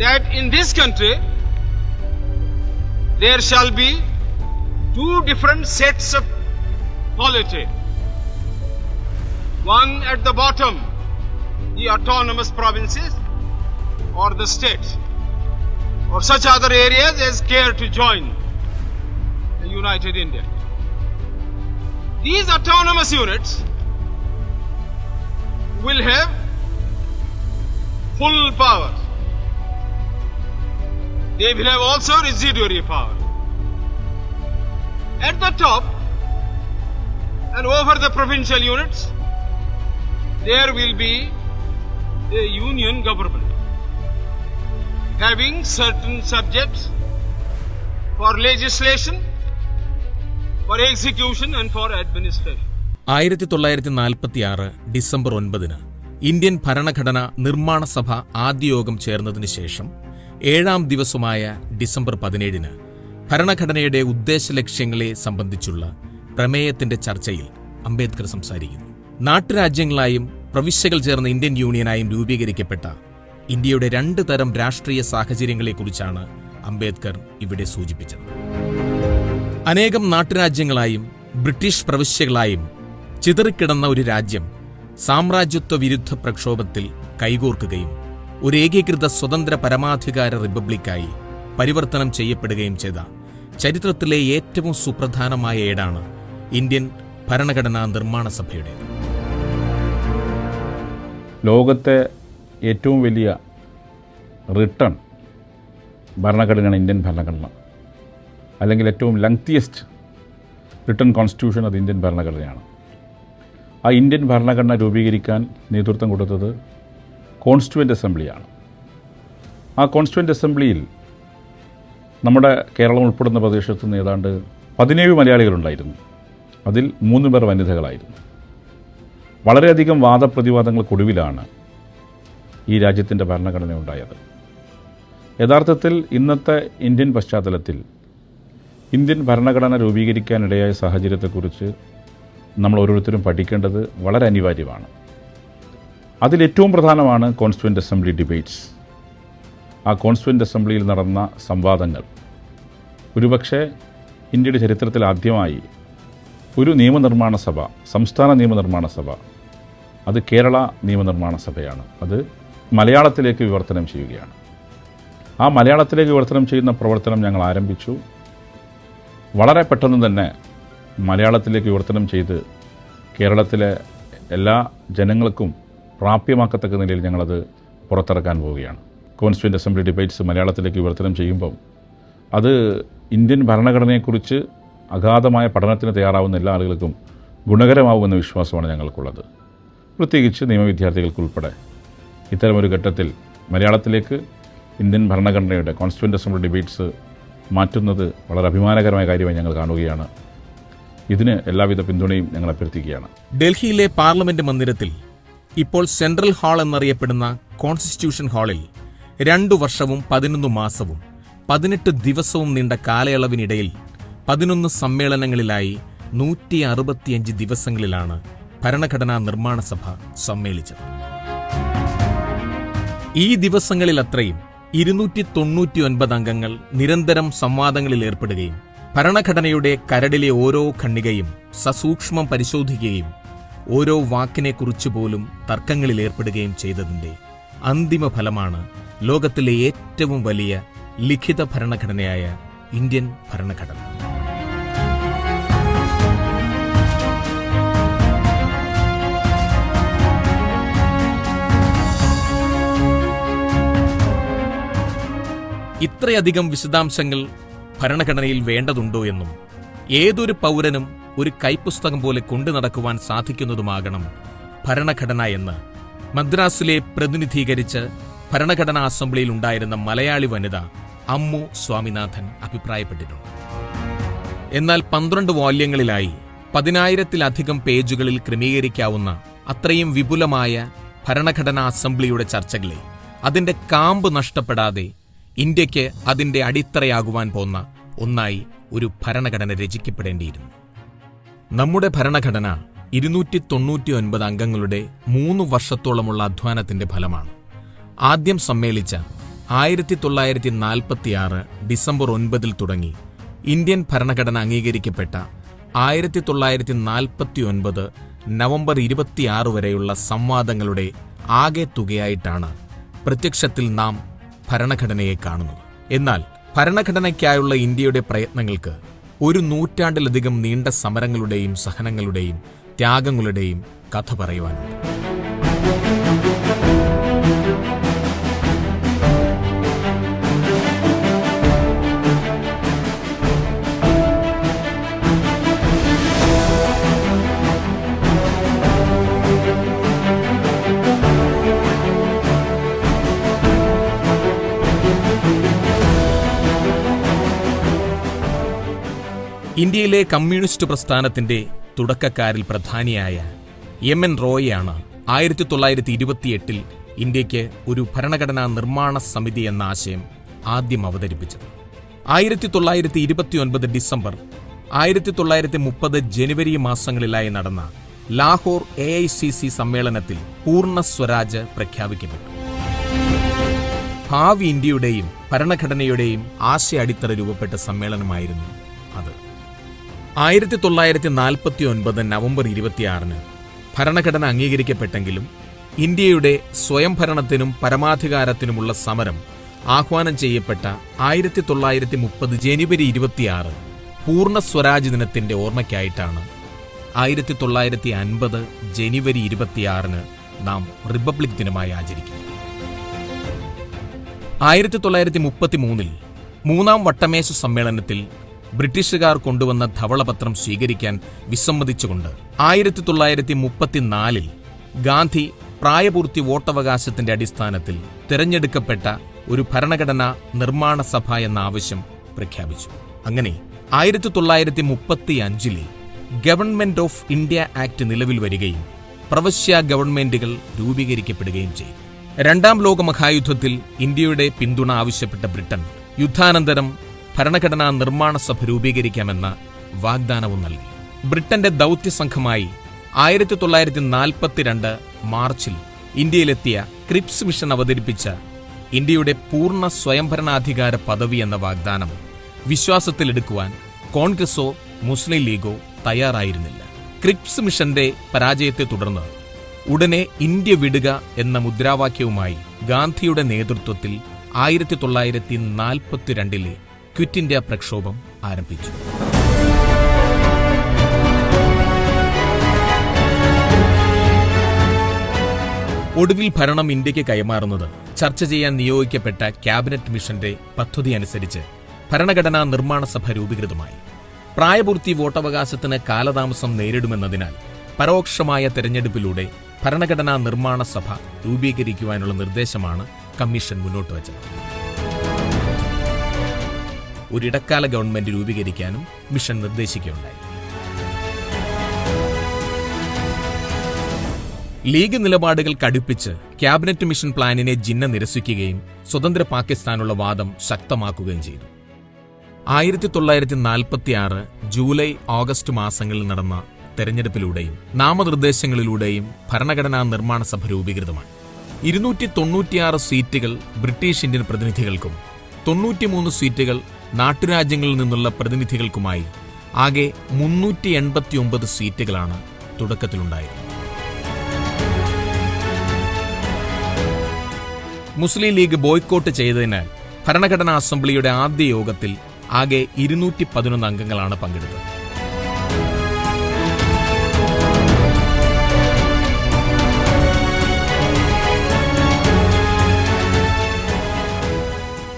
That in this country there shall be two different sets of polity. One at the bottom, the autonomous provinces or the states or such other areas as care to join the United India. These autonomous units will have full power. They will have also residuary power. At the top and over the provincial units, there will be a union government having certain subjects for legislation, for execution and for administration. 1946 December 9 Indian ഭരണഘടന നിർമ്മാണ സഭ ആദ്യ യോഗം ചേർന്നതിന് ശേഷം 7ാം ദിവസമായ December 17 ഭരണഘടനയുടെ ഉദ്ദേശ ലക്ഷ്യങ്ങളെ സംബന്ധിച്ചുള്ള പ്രമേയത്തിന്റെ ചർച്ചയിൽ അംബേദ്കർ സംസാരിക്കുന്നു. നാട്ടുരാജ്യങ്ങളായും പ്രവിശ്യകൾ ചേർന്ന ഇന്ത്യൻ യൂണിയനായും രൂപീകരിക്കപ്പെട്ട ഇന്ത്യയുടെ 2 തരം രാഷ്ട്രീയ സാഹചര്യങ്ങളെക്കുറിച്ചാണ് അംബേദ്കർ ഇവിടെ സൂചിപ്പിച്ചത്. അനേകം നാട്ടുരാജ്യങ്ങളായും ബ്രിട്ടീഷ് പ്രവിശ്യകളായും ചിതറിക്കിടന്ന ഒരു രാജ്യം സാമ്രാജ്യത്വ വിരുദ്ധ പ്രക്ഷോഭത്തിൽ കൈകോർക്കുകയും ഒരു ഏകീകൃത സ്വതന്ത്ര പരമാധികാര റിപ്പബ്ലിക്കായി പരിവർത്തനം ചെയ്യപ്പെടുകയും ചെയ്ത ചരിത്രത്തിലെ ഏറ്റവും സുപ്രധാനമായ ഏടാണ് ഇന്ത്യൻ ഭരണഘടനാ നിർമ്മാണ സഭയുടേത്. ലോകത്തെ ഏറ്റവും വലിയ റിട്ടൺ ഭരണഘടനയാണ് ഇന്ത്യൻ ഭരണഘടന. അല്ലെങ്കിൽ ഏറ്റവും ലെങ്തിയസ്റ്റ് റിട്ടൺ കോൺസ്റ്റിറ്റ്യൂഷൻ അത് ഇന്ത്യൻ ഭരണഘടനയാണ്. ആ ഇന്ത്യൻ ഭരണഘടന രൂപീകരിക്കാൻ നേതൃത്വം കൊടുത്തത് കോൺസ്റ്റിറ്റ്യുവൻ്റ് അസംബ്ലിയാണ്. ആ കോൺസ്റ്റിറ്റ്യുവൻ്റ് അസംബ്ലിയിൽ നമ്മുടെ കേരളം ഉൾപ്പെടുന്ന പ്രദേശത്ത് നിന്ന് ഏതാണ്ട് 17 മലയാളികളുണ്ടായിരുന്നു. അതിൽ 3 പേർ വനിതകളായിരുന്നു. വളരെയധികം വാദപ്രതിവാദങ്ങൾക്കൊടുവിലാണ് ഈ രാജ്യത്തിൻ്റെ ഭരണഘടന ഉണ്ടായത്. യഥാർത്ഥത്തിൽ ഇന്നത്തെ ഇന്ത്യൻ പശ്ചാത്തലത്തിൽ ഇന്ത്യൻ ഭരണഘടന രൂപീകരിക്കാനിടയായ സാഹചര്യത്തെക്കുറിച്ച് നമ്മൾ ഓരോരുത്തരും പഠിക്കേണ്ടത് വളരെ അനിവാര്യമാണ്. അതിലേറ്റവും പ്രധാനമാണ് കോൺസ്റ്റിറ്റ്യുവൻ്റ് അസംബ്ലി ഡിബേറ്റ്സ്. ആ കോൺസ്റ്റിറ്റ്യുവൻ്റ് അസംബ്ലിയിൽ നടന്ന സംവാദങ്ങൾ ഒരുപക്ഷെ ഇന്ത്യയുടെ ചരിത്രത്തിൽ ആദ്യമായി ഒരു നിയമനിർമ്മാണ സഭ, സംസ്ഥാന നിയമനിർമ്മാണ സഭ, അത് കേരള നിയമനിർമ്മാണ സഭയാണ്. അത് മലയാളത്തിലേക്ക് വിവർത്തനം ചെയ്യുകയാണ്. ആ മലയാളത്തിലേക്ക് വിവർത്തനം ചെയ്യുന്ന പ്രവർത്തനം ഞങ്ങൾ ആരംഭിച്ചു. വളരെ പെട്ടെന്ന് തന്നെ മലയാളത്തിലേക്ക് വിവർത്തനം ചെയ്ത് കേരളത്തിലെ എല്ലാ ജനങ്ങൾക്കും പ്രാപ്യമാക്കത്തക്ക നിലയിൽ ഞങ്ങളത് പുറത്തിറക്കാൻ പോവുകയാണ്. കോൺസ്റ്റിറ്റ്യുവൻ്റ് അസംബ്ലി ഡിബേറ്റ്സ് മലയാളത്തിലേക്ക് വിവർത്തനം ചെയ്യുമ്പം അത് ഇന്ത്യൻ ഭരണഘടനയെക്കുറിച്ച് അഗാധമായ പഠനത്തിന് തയ്യാറാവുന്ന എല്ലാ ആളുകൾക്കും ഗുണകരമാവുമെന്ന വിശ്വാസമാണ് ഞങ്ങൾക്കുള്ളത്. പ്രത്യേകിച്ച് നിയമവിദ്യാർത്ഥികൾക്കുൾപ്പെടെ ഇത്തരമൊരു ഘട്ടത്തിൽ മലയാളത്തിലേക്ക് ഇന്ത്യൻ ഭരണഘടനയുടെ കോൺസ്റ്റിറ്റ്യുവൻ്റ് അസംബ്ലി ഡിബേറ്റ്സ് മാറ്റുന്നത് വളരെ അഭിമാനകരമായ കാര്യമായി ഞങ്ങൾ കാണുകയാണ്. ഇതിന് എല്ലാവിധ പിന്തുണയും ഞങ്ങൾ അഭ്യർത്ഥിക്കുകയാണ്. ഡൽഹിയിലെ പാർലമെന്റ് മന്ദിരത്തിൽ ഇപ്പോൾ സെൻട്രൽ ഹാൾ എന്നറിയപ്പെടുന്ന കോൺസ്റ്റിറ്റ്യൂഷൻ ഹാളിൽ 2 വർഷവും 11 മാസവും 18 ദിവസവും നീണ്ട കാലയളവിനിടയിൽ 11 സമ്മേളനങ്ങളിലായി 165 ദിവസങ്ങളിലാണ് ഭരണഘടനാ നിർമ്മാണ സഭ സമ്മേളിച്ചത്. ഈ ദിവസങ്ങളിലത്രയും 299 അംഗങ്ങൾ നിരന്തരം സംവാദങ്ങളിൽ ഏർപ്പെടുകയും ഭരണഘടനയുടെ കരടിലെ ഓരോ ഖണ്ഡികയും സസൂക്ഷ്മം പരിശോധിക്കുകയും ഓരോ വാക്കിനെക്കുറിച്ച് പോലും തർക്കങ്ങളിൽ ഏർപ്പെടുകയും ചെയ്തതിന്റെ അന്തിമ ഫലമാണ് ലോകത്തിലെ ഏറ്റവും വലിയ ലിഖിത ഭരണഘടനയായ ഇന്ത്യൻ ഭരണഘടന. ഇത്രയധികം വിശദാംശങ്ങൾ ഭരണഘടനയിൽ വേണ്ടതുണ്ടോ എന്നും ഏതൊരു പൗരനും ഒരു കൈപ്പുസ്തകം പോലെ കൊണ്ടു നടക്കുവാൻ സാധിക്കുന്നതുമാകണം ഭരണഘടന എന്ന് മദ്രാസിലെ പ്രതിനിധീകരിച്ച് ഭരണഘടനാ അസംബ്ലിയിൽ ഉണ്ടായിരുന്ന മലയാളി വനിത അമ്മു സ്വാമിനാഥൻ അഭിപ്രായപ്പെട്ടിട്ടുണ്ട്. എന്നാൽ 12 വാല്യങ്ങളിലായി 10,000-ലധികം പേജുകളിൽ ക്രമീകരിക്കാവുന്ന അത്രയും വിപുലമായ ഭരണഘടനാ അസംബ്ലിയുടെ ചർച്ചകളെ അതിന്റെ കാമ്പ് നഷ്ടപ്പെടാതെ ഇന്ത്യക്ക് അതിന്റെ അടിത്തറയാകുവാൻ പോന്ന ഒന്നായി ഒരു ഭരണഘടന രചിക്കപ്പെടേണ്ടിയിരുന്നു. നമ്മുടെ ഭരണഘടന 299 അംഗങ്ങളുടെ 3 വർഷത്തോളമുള്ള അധ്വാനത്തിന്റെ ഫലമാണ്. ആദ്യം സമ്മേളിച്ച 1946 ഡിസംബർ 9 തുടങ്ങി ഇന്ത്യൻ ഭരണഘടന അംഗീകരിക്കപ്പെട്ട 1949 നവംബർ 26 വരെയുള്ള സംവാദങ്ങളുടെ ആകെ തുകയായിട്ടാണ് പ്രത്യക്ഷത്തിൽ നാം ഭരണഘടനയെ കാണുന്നത്. എന്നാൽ ഭരണഘടനയ്ക്കായുള്ള ഇന്ത്യയുടെ പ്രയത്നങ്ങൾക്ക് 1 നൂറ്റാണ്ടിലധികം നീണ്ട സമരങ്ങളുടെയും സഹനങ്ങളുടെയും ത്യാഗങ്ങളുടെയും കഥ പറയുവാനുണ്ട്. ഇന്ത്യയിലെ കമ്മ്യൂണിസ്റ്റ് പ്രസ്ഥാനത്തിന്റെ തുടക്കക്കാരിൽ പ്രധാനിയായ എം.എൻ. റോയിയാണ് 1928 ഇന്ത്യക്ക് ഒരു ഭരണഘടനാ നിർമ്മാണ സമിതി എന്ന ആശയം ആദ്യം അവതരിപ്പിച്ചത്. 1929 ഡിസംബർ 1930 ജനുവരി മാസങ്ങളിലായി നടന്ന ലാഹോർ AICC സമ്മേളനത്തിൽ പൂർണ്ണ സ്വരാജ് പ്രഖ്യാപിക്കപ്പെട്ടു. ഭാവി ഇന്ത്യയുടെയും ഭരണഘടനയുടെയും ആശയ അടിത്തറ രൂപപ്പെട്ട സമ്മേളനമായിരുന്നു അത്. 1949 നവംബർ 26 ഭരണഘടന അംഗീകരിക്കപ്പെട്ടെങ്കിലും ഇന്ത്യയുടെ സ്വയംഭരണത്തിനും പരമാധികാരത്തിനുമുള്ള സമരം ആഹ്വാനം ചെയ്യപ്പെട്ട 1930 ജനുവരി 26 പൂർണ്ണ സ്വരാജ് ദിനത്തിന്റെ ഓർമ്മയ്ക്കായിട്ടാണ് 1950 ജനുവരി 26 നാം റിപ്പബ്ലിക് ദിനമായി ആചരിക്കുന്നത്. 1933 മൂന്നാം വട്ടമേശ സമ്മേളനത്തിൽ ബ്രിട്ടീഷുകാർ കൊണ്ടുവന്ന ധവളപത്രം സ്വീകരിക്കാൻ വിസമ്മതിച്ചുകൊണ്ട് 1934 ഗാന്ധി പ്രായപൂർത്തി വോട്ടവകാശത്തിന്റെ അടിസ്ഥാനത്തിൽ തിരഞ്ഞെടുക്കപ്പെട്ട ഒരു ഭരണഘടനാ നിർമ്മാണ സഭ എന്ന ആവശ്യം പ്രഖ്യാപിച്ചു. അങ്ങനെ 1935 ഗവൺമെന്റ് ഓഫ് ഇന്ത്യ ആക്ട് നിലവിൽ വരികയും പ്രവശ്യ ഗവൺമെന്റുകൾ രൂപീകരിക്കപ്പെടുകയും ചെയ്തു. രണ്ടാം ലോക മഹായുദ്ധത്തിൽ ഇന്ത്യയുടെ പിന്തുണ ആവശ്യപ്പെട്ട ബ്രിട്ടൻ യുദ്ധാനന്തരം ഭരണഘടനാ നിർമ്മാണ സഭ രൂപീകരിക്കാമെന്ന വാഗ്ദാനവും നൽകി. ബ്രിട്ടന്റെ ദൗത്യസംഘമായി 1942 മാർച്ചിൽ ഇന്ത്യയിലെത്തിയ ക്രിപ്സ് മിഷൻ അവതരിപ്പിച്ച ഇന്ത്യയുടെ പൂർണ്ണ സ്വയംഭരണാധികാര പദവി എന്ന വാഗ്ദാനം വിശ്വാസത്തിലെടുക്കുവാൻ കോൺഗ്രസോ മുസ്ലിം ലീഗോ തയ്യാറായിരുന്നില്ല. ക്രിപ്സ് മിഷന്റെ പരാജയത്തെ തുടർന്ന് ഉടനെ ഇന്ത്യ വിടുക എന്ന മുദ്രാവാക്യവുമായി ഗാന്ധിയുടെ നേതൃത്വത്തിൽ 1942 ക്വിറ്റ് ഇന്ത്യ പ്രക്ഷോഭം ആരംഭിച്ചു. ഒടുവിൽ ഭരണം ഇന്ത്യക്ക് കൈമാറുന്നത് ചർച്ച ചെയ്യാൻ നിയോഗിക്കപ്പെട്ട ക്യാബിനറ്റ് മിഷന്റെ പദ്ധതി അനുസരിച്ച് ഭരണഘടനാ നിർമ്മാണ സഭ രൂപീകൃതമായി. പ്രായപൂർത്തി വോട്ടവകാശത്തിന് കാലതാമസം നേരിടുമെന്നതിനാൽ പരോക്ഷമായ തെരഞ്ഞെടുപ്പിലൂടെ ഭരണഘടനാ നിർമ്മാണ സഭ രൂപീകരിക്കുവാനുള്ള നിർദ്ദേശമാണ് കമ്മീഷൻ മുന്നോട്ട് വച്ചത്. ഒരിടക്കാല ഗവൺമെന്റ് രൂപീകരിക്കാനും മിഷൻ നിർദ്ദേശിക്കുകയുണ്ടായി. ലീഗ് നിലപാടുകൾ കടുപ്പിച്ച് ക്യാബിനറ്റ് മിഷൻ പ്ലാനിനെ ജിന്ന നിരസിക്കുകയും സ്വതന്ത്ര പാകിസ്ഥാനുള്ള വാദം ശക്തമാക്കുകയും ചെയ്തു. 1946 ജൂലൈ ഓഗസ്റ്റ് മാസങ്ങളിൽ നടന്ന തെരഞ്ഞെടുപ്പിലൂടെയും നാമനിർദ്ദേശങ്ങളിലൂടെയും ഭരണഘടനാ നിർമ്മാണ സഭ രൂപീകൃതമായി. 296 സീറ്റുകൾ ബ്രിട്ടീഷ് ഇന്ത്യൻ പ്രതിനിധികൾക്കും 93 സീറ്റുകൾ നാട്ടുരാജ്യങ്ങളിൽ നിന്നുള്ള പ്രതിനിധികൾക്കുമായി ആകെ 389 സീറ്റുകളാണ് തുടക്കത്തിലുണ്ടായിരുന്നത്. മുസ്ലിം ലീഗ് ബോയ്ക്കോട്ട് ചെയ്തതിനാൽ ഭരണഘടനാ അസംബ്ലിയുടെ ആദ്യ യോഗത്തിൽ ആകെ 211 അംഗങ്ങളാണ് പങ്കെടുത്തത്.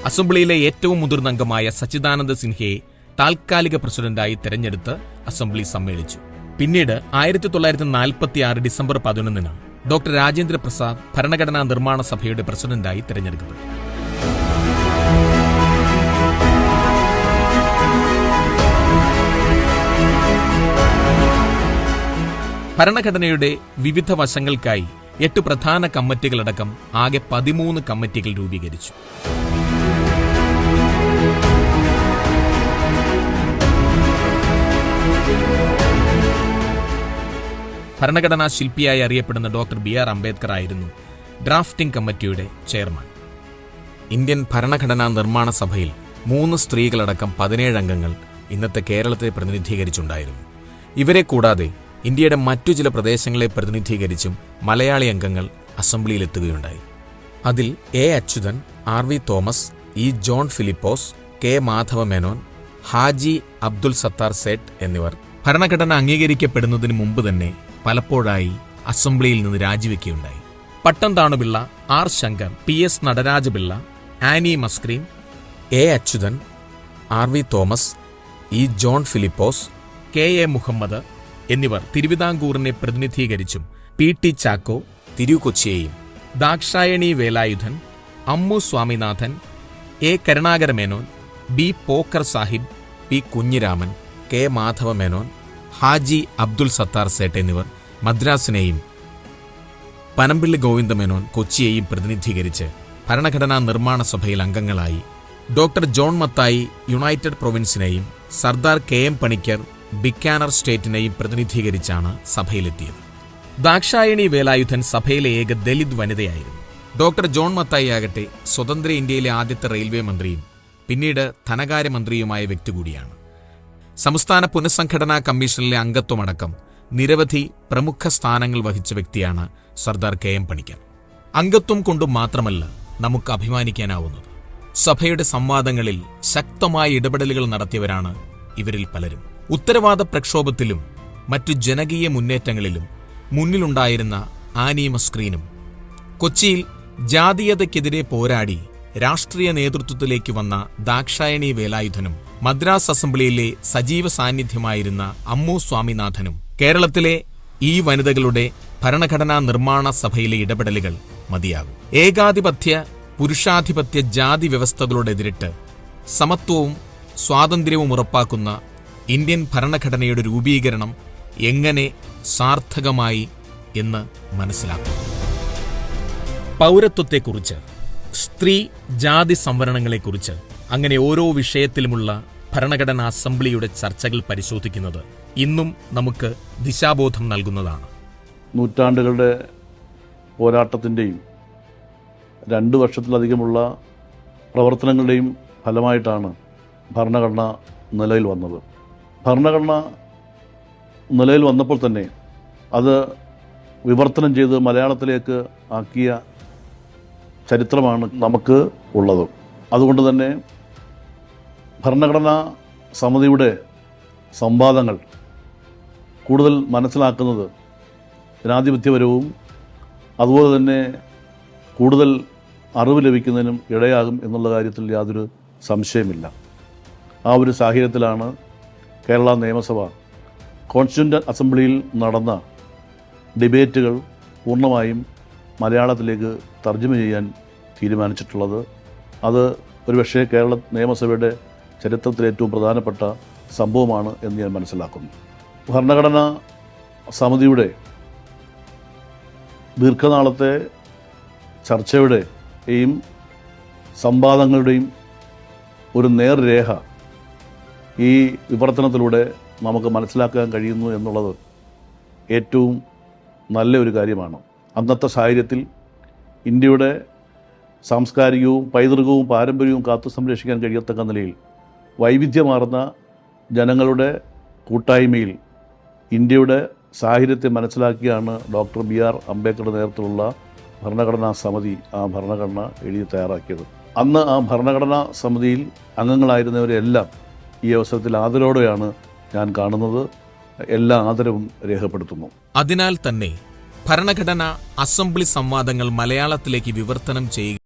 അസംബ്ലിയിലെ ഏറ്റവും മുതിർന്ന അംഗമായ സച്ചിദാനന്ദ സിൻഹയെ താൽക്കാലിക പ്രസിഡന്റായി തെരഞ്ഞെടുത്ത് അസംബ്ലി സമ്മേളിച്ചു. പിന്നീട് 1946 ഡിസംബർ 11 ഡോക്ടർ രാജേന്ദ്ര പ്രസാദ് ഭരണഘടനാ നിർമ്മാണ സഭയുടെ പ്രസിഡന്റായി തെരഞ്ഞെടുക്കപ്പെട്ടു. ഭരണഘടനയുടെ വിവിധ വശങ്ങൾക്കായി 8 പ്രധാന കമ്മിറ്റികളടക്കം ആകെ 13 കമ്മിറ്റികൾ രൂപീകരിച്ചു. ഭരണഘടനാ ശില്പിയായി അറിയപ്പെടുന്ന ഡോക്ടർ BR അംബേദ്കർ ആയിരുന്നു ഡ്രാഫ്റ്റിംഗ് കമ്മിറ്റിയുടെ ചെയർമാൻ. ഇന്ത്യൻ ഭരണഘടനാ നിർമ്മാണ സഭയിൽ 3 സ്ത്രീകളടക്കം 17 അംഗങ്ങൾ ഇന്നത്തെ കേരളത്തെ പ്രതിനിധീകരിച്ചുണ്ടായിരുന്നു. ഇവരെ കൂടാതെ ഇന്ത്യയുടെ മറ്റു ചില പ്രദേശങ്ങളെ പ്രതിനിധീകരിച്ചും മലയാളി അംഗങ്ങൾ അസംബ്ലിയിലെത്തുകയുണ്ടായി. അതിൽ A. Achuthan, RV Thomas, E. John Philipose, K. Madhava Menon, Haji Abdul Sattar Sait എന്നിവർ ഭരണഘടന അംഗീകരിക്കപ്പെടുന്നതിന് മുമ്പ് തന്നെ പലപ്പോഴായി അസംബ്ലിയിൽ നിന്ന് രാജിവെക്കുകയുണ്ടായി. Pattom Thanupillai, R. Sankar, PS. Natarajapillai, Annie Mascarene, A. Achuthan, RV Thomas, E. John Philipose, KA Muhammad എന്നിവർ തിരുവിതാംകൂറിനെ പ്രതിനിധീകരിച്ചും PT Chacko തിരുക്കൊച്ചിയെയും, Dakshayani Velayudhan, Ammu Swaminathan, A. Karunakara Menon, B. Pokker Sahib, P. Kunhiraman, K. Madhava Menon, Haji Abdul Sattar Sait എന്നിവർ മദ്രാസിനെയും പനമ്പിള്ളി ഗോവിന്ദമേനോൻ കൊച്ചിയെയും പ്രതിനിധീകരിച്ച് ഭരണഘടനാ നിർമ്മാണ സഭയിൽ അംഗങ്ങളായി. ഡോക്ടർ ജോൺ മത്തായി യുണൈറ്റഡ് പ്രൊവിൻസിനെയും സർദാർ KM പണിക്കർ ബിക്കാനർ സ്റ്റേറ്റിനെയും പ്രതിനിധീകരിച്ചാണ് സഭയിലെത്തിയത്. ദാക്ഷായണി വേലായുധൻ സഭയിലെ ഏക ദലിത് വനിതയായിരുന്നു. ഡോക്ടർ ജോൺ മത്തായി ആകട്ടെ സ്വതന്ത്ര ഇന്ത്യയിലെ ആദ്യത്തെ റെയിൽവേ മന്ത്രിയും പിന്നീട് ധനകാര്യമന്ത്രിയുമായ വ്യക്തി കൂടിയാണ്. സംസ്ഥാന പുനഃസംഘടനാ കമ്മീഷനിലെ അംഗത്വമടക്കം നിരവധി പ്രമുഖ സ്ഥാനങ്ങൾ വഹിച്ച വ്യക്തിയാണ് സർദാർ KM പണിക്കർ. അംഗത്വം കൊണ്ടു മാത്രമല്ല നമുക്ക് അഭിമാനിക്കാനാവുന്നത്. സഭയുടെ സംവാദങ്ങളിൽ ശക്തമായ ഇടപെടലുകൾ നടത്തിയവരാണ് ഇവരിൽ പലരും. ഉത്തരവാദ പ്രക്ഷോഭത്തിലും മറ്റു ജനകീയ മുന്നേറ്റങ്ങളിലും മുന്നിലുണ്ടായിരുന്ന ആനി മസ്ക്രീനും, കൊച്ചിയിൽ ജാതീയതയ്ക്കെതിരെ പോരാടി രാഷ്ട്രീയ നേതൃത്വത്തിലേക്ക് വന്ന ദാക്ഷായണി വേലായുധനും, മദ്രാസ് അസംബ്ലിയിലെ സജീവ സാന്നിധ്യമായിരുന്ന അമ്മു സ്വാമിനാഥനും, കേരളത്തിലെ ഈ വനിതകളുടെ ഭരണഘടനാ നിർമ്മാണ സഭയിലെ ഇടപെടലുകൾ മതിയാകും. ഏകാധിപത്യ പുരുഷാധിപത്യ ജാതി വ്യവസ്ഥകളോട് എതിരിട്ട് സമത്വവും സ്വാതന്ത്ര്യവും ഉറപ്പാക്കുന്ന ഇന്ത്യൻ ഭരണഘടനയുടെ രൂപീകരണം എങ്ങനെ സാർത്ഥകമായി എന്ന് മനസ്സിലാക്കും. പൗരത്വത്തെക്കുറിച്ച്, സ്ത്രീ ജാതി സംവരണങ്ങളെക്കുറിച്ച്, അങ്ങനെ ഓരോ വിഷയത്തിലുമുള്ള ഭരണഘടനാ അസംബ്ലിയുടെ ചർച്ചകൾ പരിശോധിക്കുന്നത് ഇന്നും നമുക്ക് ദിശാബോധം നൽകുന്നതാണ്. നൂറ്റാണ്ടുകളുടെ പോരാട്ടത്തിൻ്റെയും 2 വർഷത്തിലധികമുള്ള പ്രവർത്തനങ്ങളുടെയും ഫലമായിട്ടാണ് ഭരണഘടന നിലയിൽ വന്നത്. ഭരണഘടന നിലയിൽ വന്നപ്പോൾ തന്നെ അത് വിവർത്തനം ചെയ്ത് മലയാളത്തിലേക്ക് ആക്കിയ ചരിത്രമാണ് നമുക്ക് ഉള്ളത്. അതുകൊണ്ട് തന്നെ ഭരണഘടനാ സമിതിയുടെ സംവാദങ്ങൾ കൂടുതൽ മനസ്സിലാക്കുന്നത് ജനാധിപത്യപരവും അതുപോലെ തന്നെ കൂടുതൽ അറിവ് ലഭിക്കുന്നതിനും ഇടയാകും എന്നുള്ള കാര്യത്തിൽ യാതൊരു സംശയമില്ല. ആ ഒരു സാഹചര്യത്തിലാണ് കേരള നിയമസഭ കോൺസ്റ്റിറ്റ്യൂൻ്റ് അസംബ്ലിയിൽ നടന്ന ഡിബേറ്റുകൾ പൂർണ്ണമായും മലയാളത്തിലേക്ക് തർജ്ജമ ചെയ്യാൻ തീരുമാനിച്ചിട്ടുള്ളത്. അത് ഒരുപക്ഷേ കേരള നിയമസഭയുടെ ചരിത്രത്തിലെ ഏറ്റവും പ്രധാനപ്പെട്ട സംഭവമാണ് എന്ന് ഞാൻ മനസ്സിലാക്കുന്നു. ഭരണഘടനാ സമിതിയുടെ ദീർഘനാളത്തെ ചർച്ചയുടെയും സംവാദങ്ങളുടെയും ഒരു നേർരേഖ ഈ വിവർത്തനത്തിലൂടെ നമുക്ക് മനസ്സിലാക്കാൻ കഴിയുന്നു എന്നുള്ളത് ഏറ്റവും നല്ല ഒരു കാര്യമാണ്. അന്നത്തെ സാഹചര്യത്തിൽ ഇന്ത്യയുടെ സാംസ്കാരികവും പൈതൃകവും പാരമ്പര്യവും കാത്തു സംരക്ഷിക്കാൻ കഴിയത്തക്ക നിലയിൽ വൈവിധ്യമാർന്ന ജനങ്ങളുടെ കൂട്ടായ്മയിൽ ഇന്ത്യയുടെ സാഹചര്യത്തെ മനസ്സിലാക്കിയാണ് ഡോക്ടർ BR അംബേദ്കറുടെ നേതൃത്വത്തിലുള്ള ഭരണഘടനാ സമിതി ആ ഭരണഘടന എഴുതി തയ്യാറാക്കിയത്. അന്ന് ആ ഭരണഘടനാ സമിതിയിൽ അംഗങ്ങളായിരുന്നവരെല്ലാം ഈ അവസരത്തിൽ ആദരവോടെയാണ് ഞാൻ കാണുന്നത്. എല്ലാ ആദരവും രേഖപ്പെടുത്തുന്നു. അതിനാൽ തന്നെ ഭരണഘടന അസംബ്ലി സംവാദങ്ങൾ മലയാളത്തിലേക്ക് വിവർത്തനം ചെയ്യുക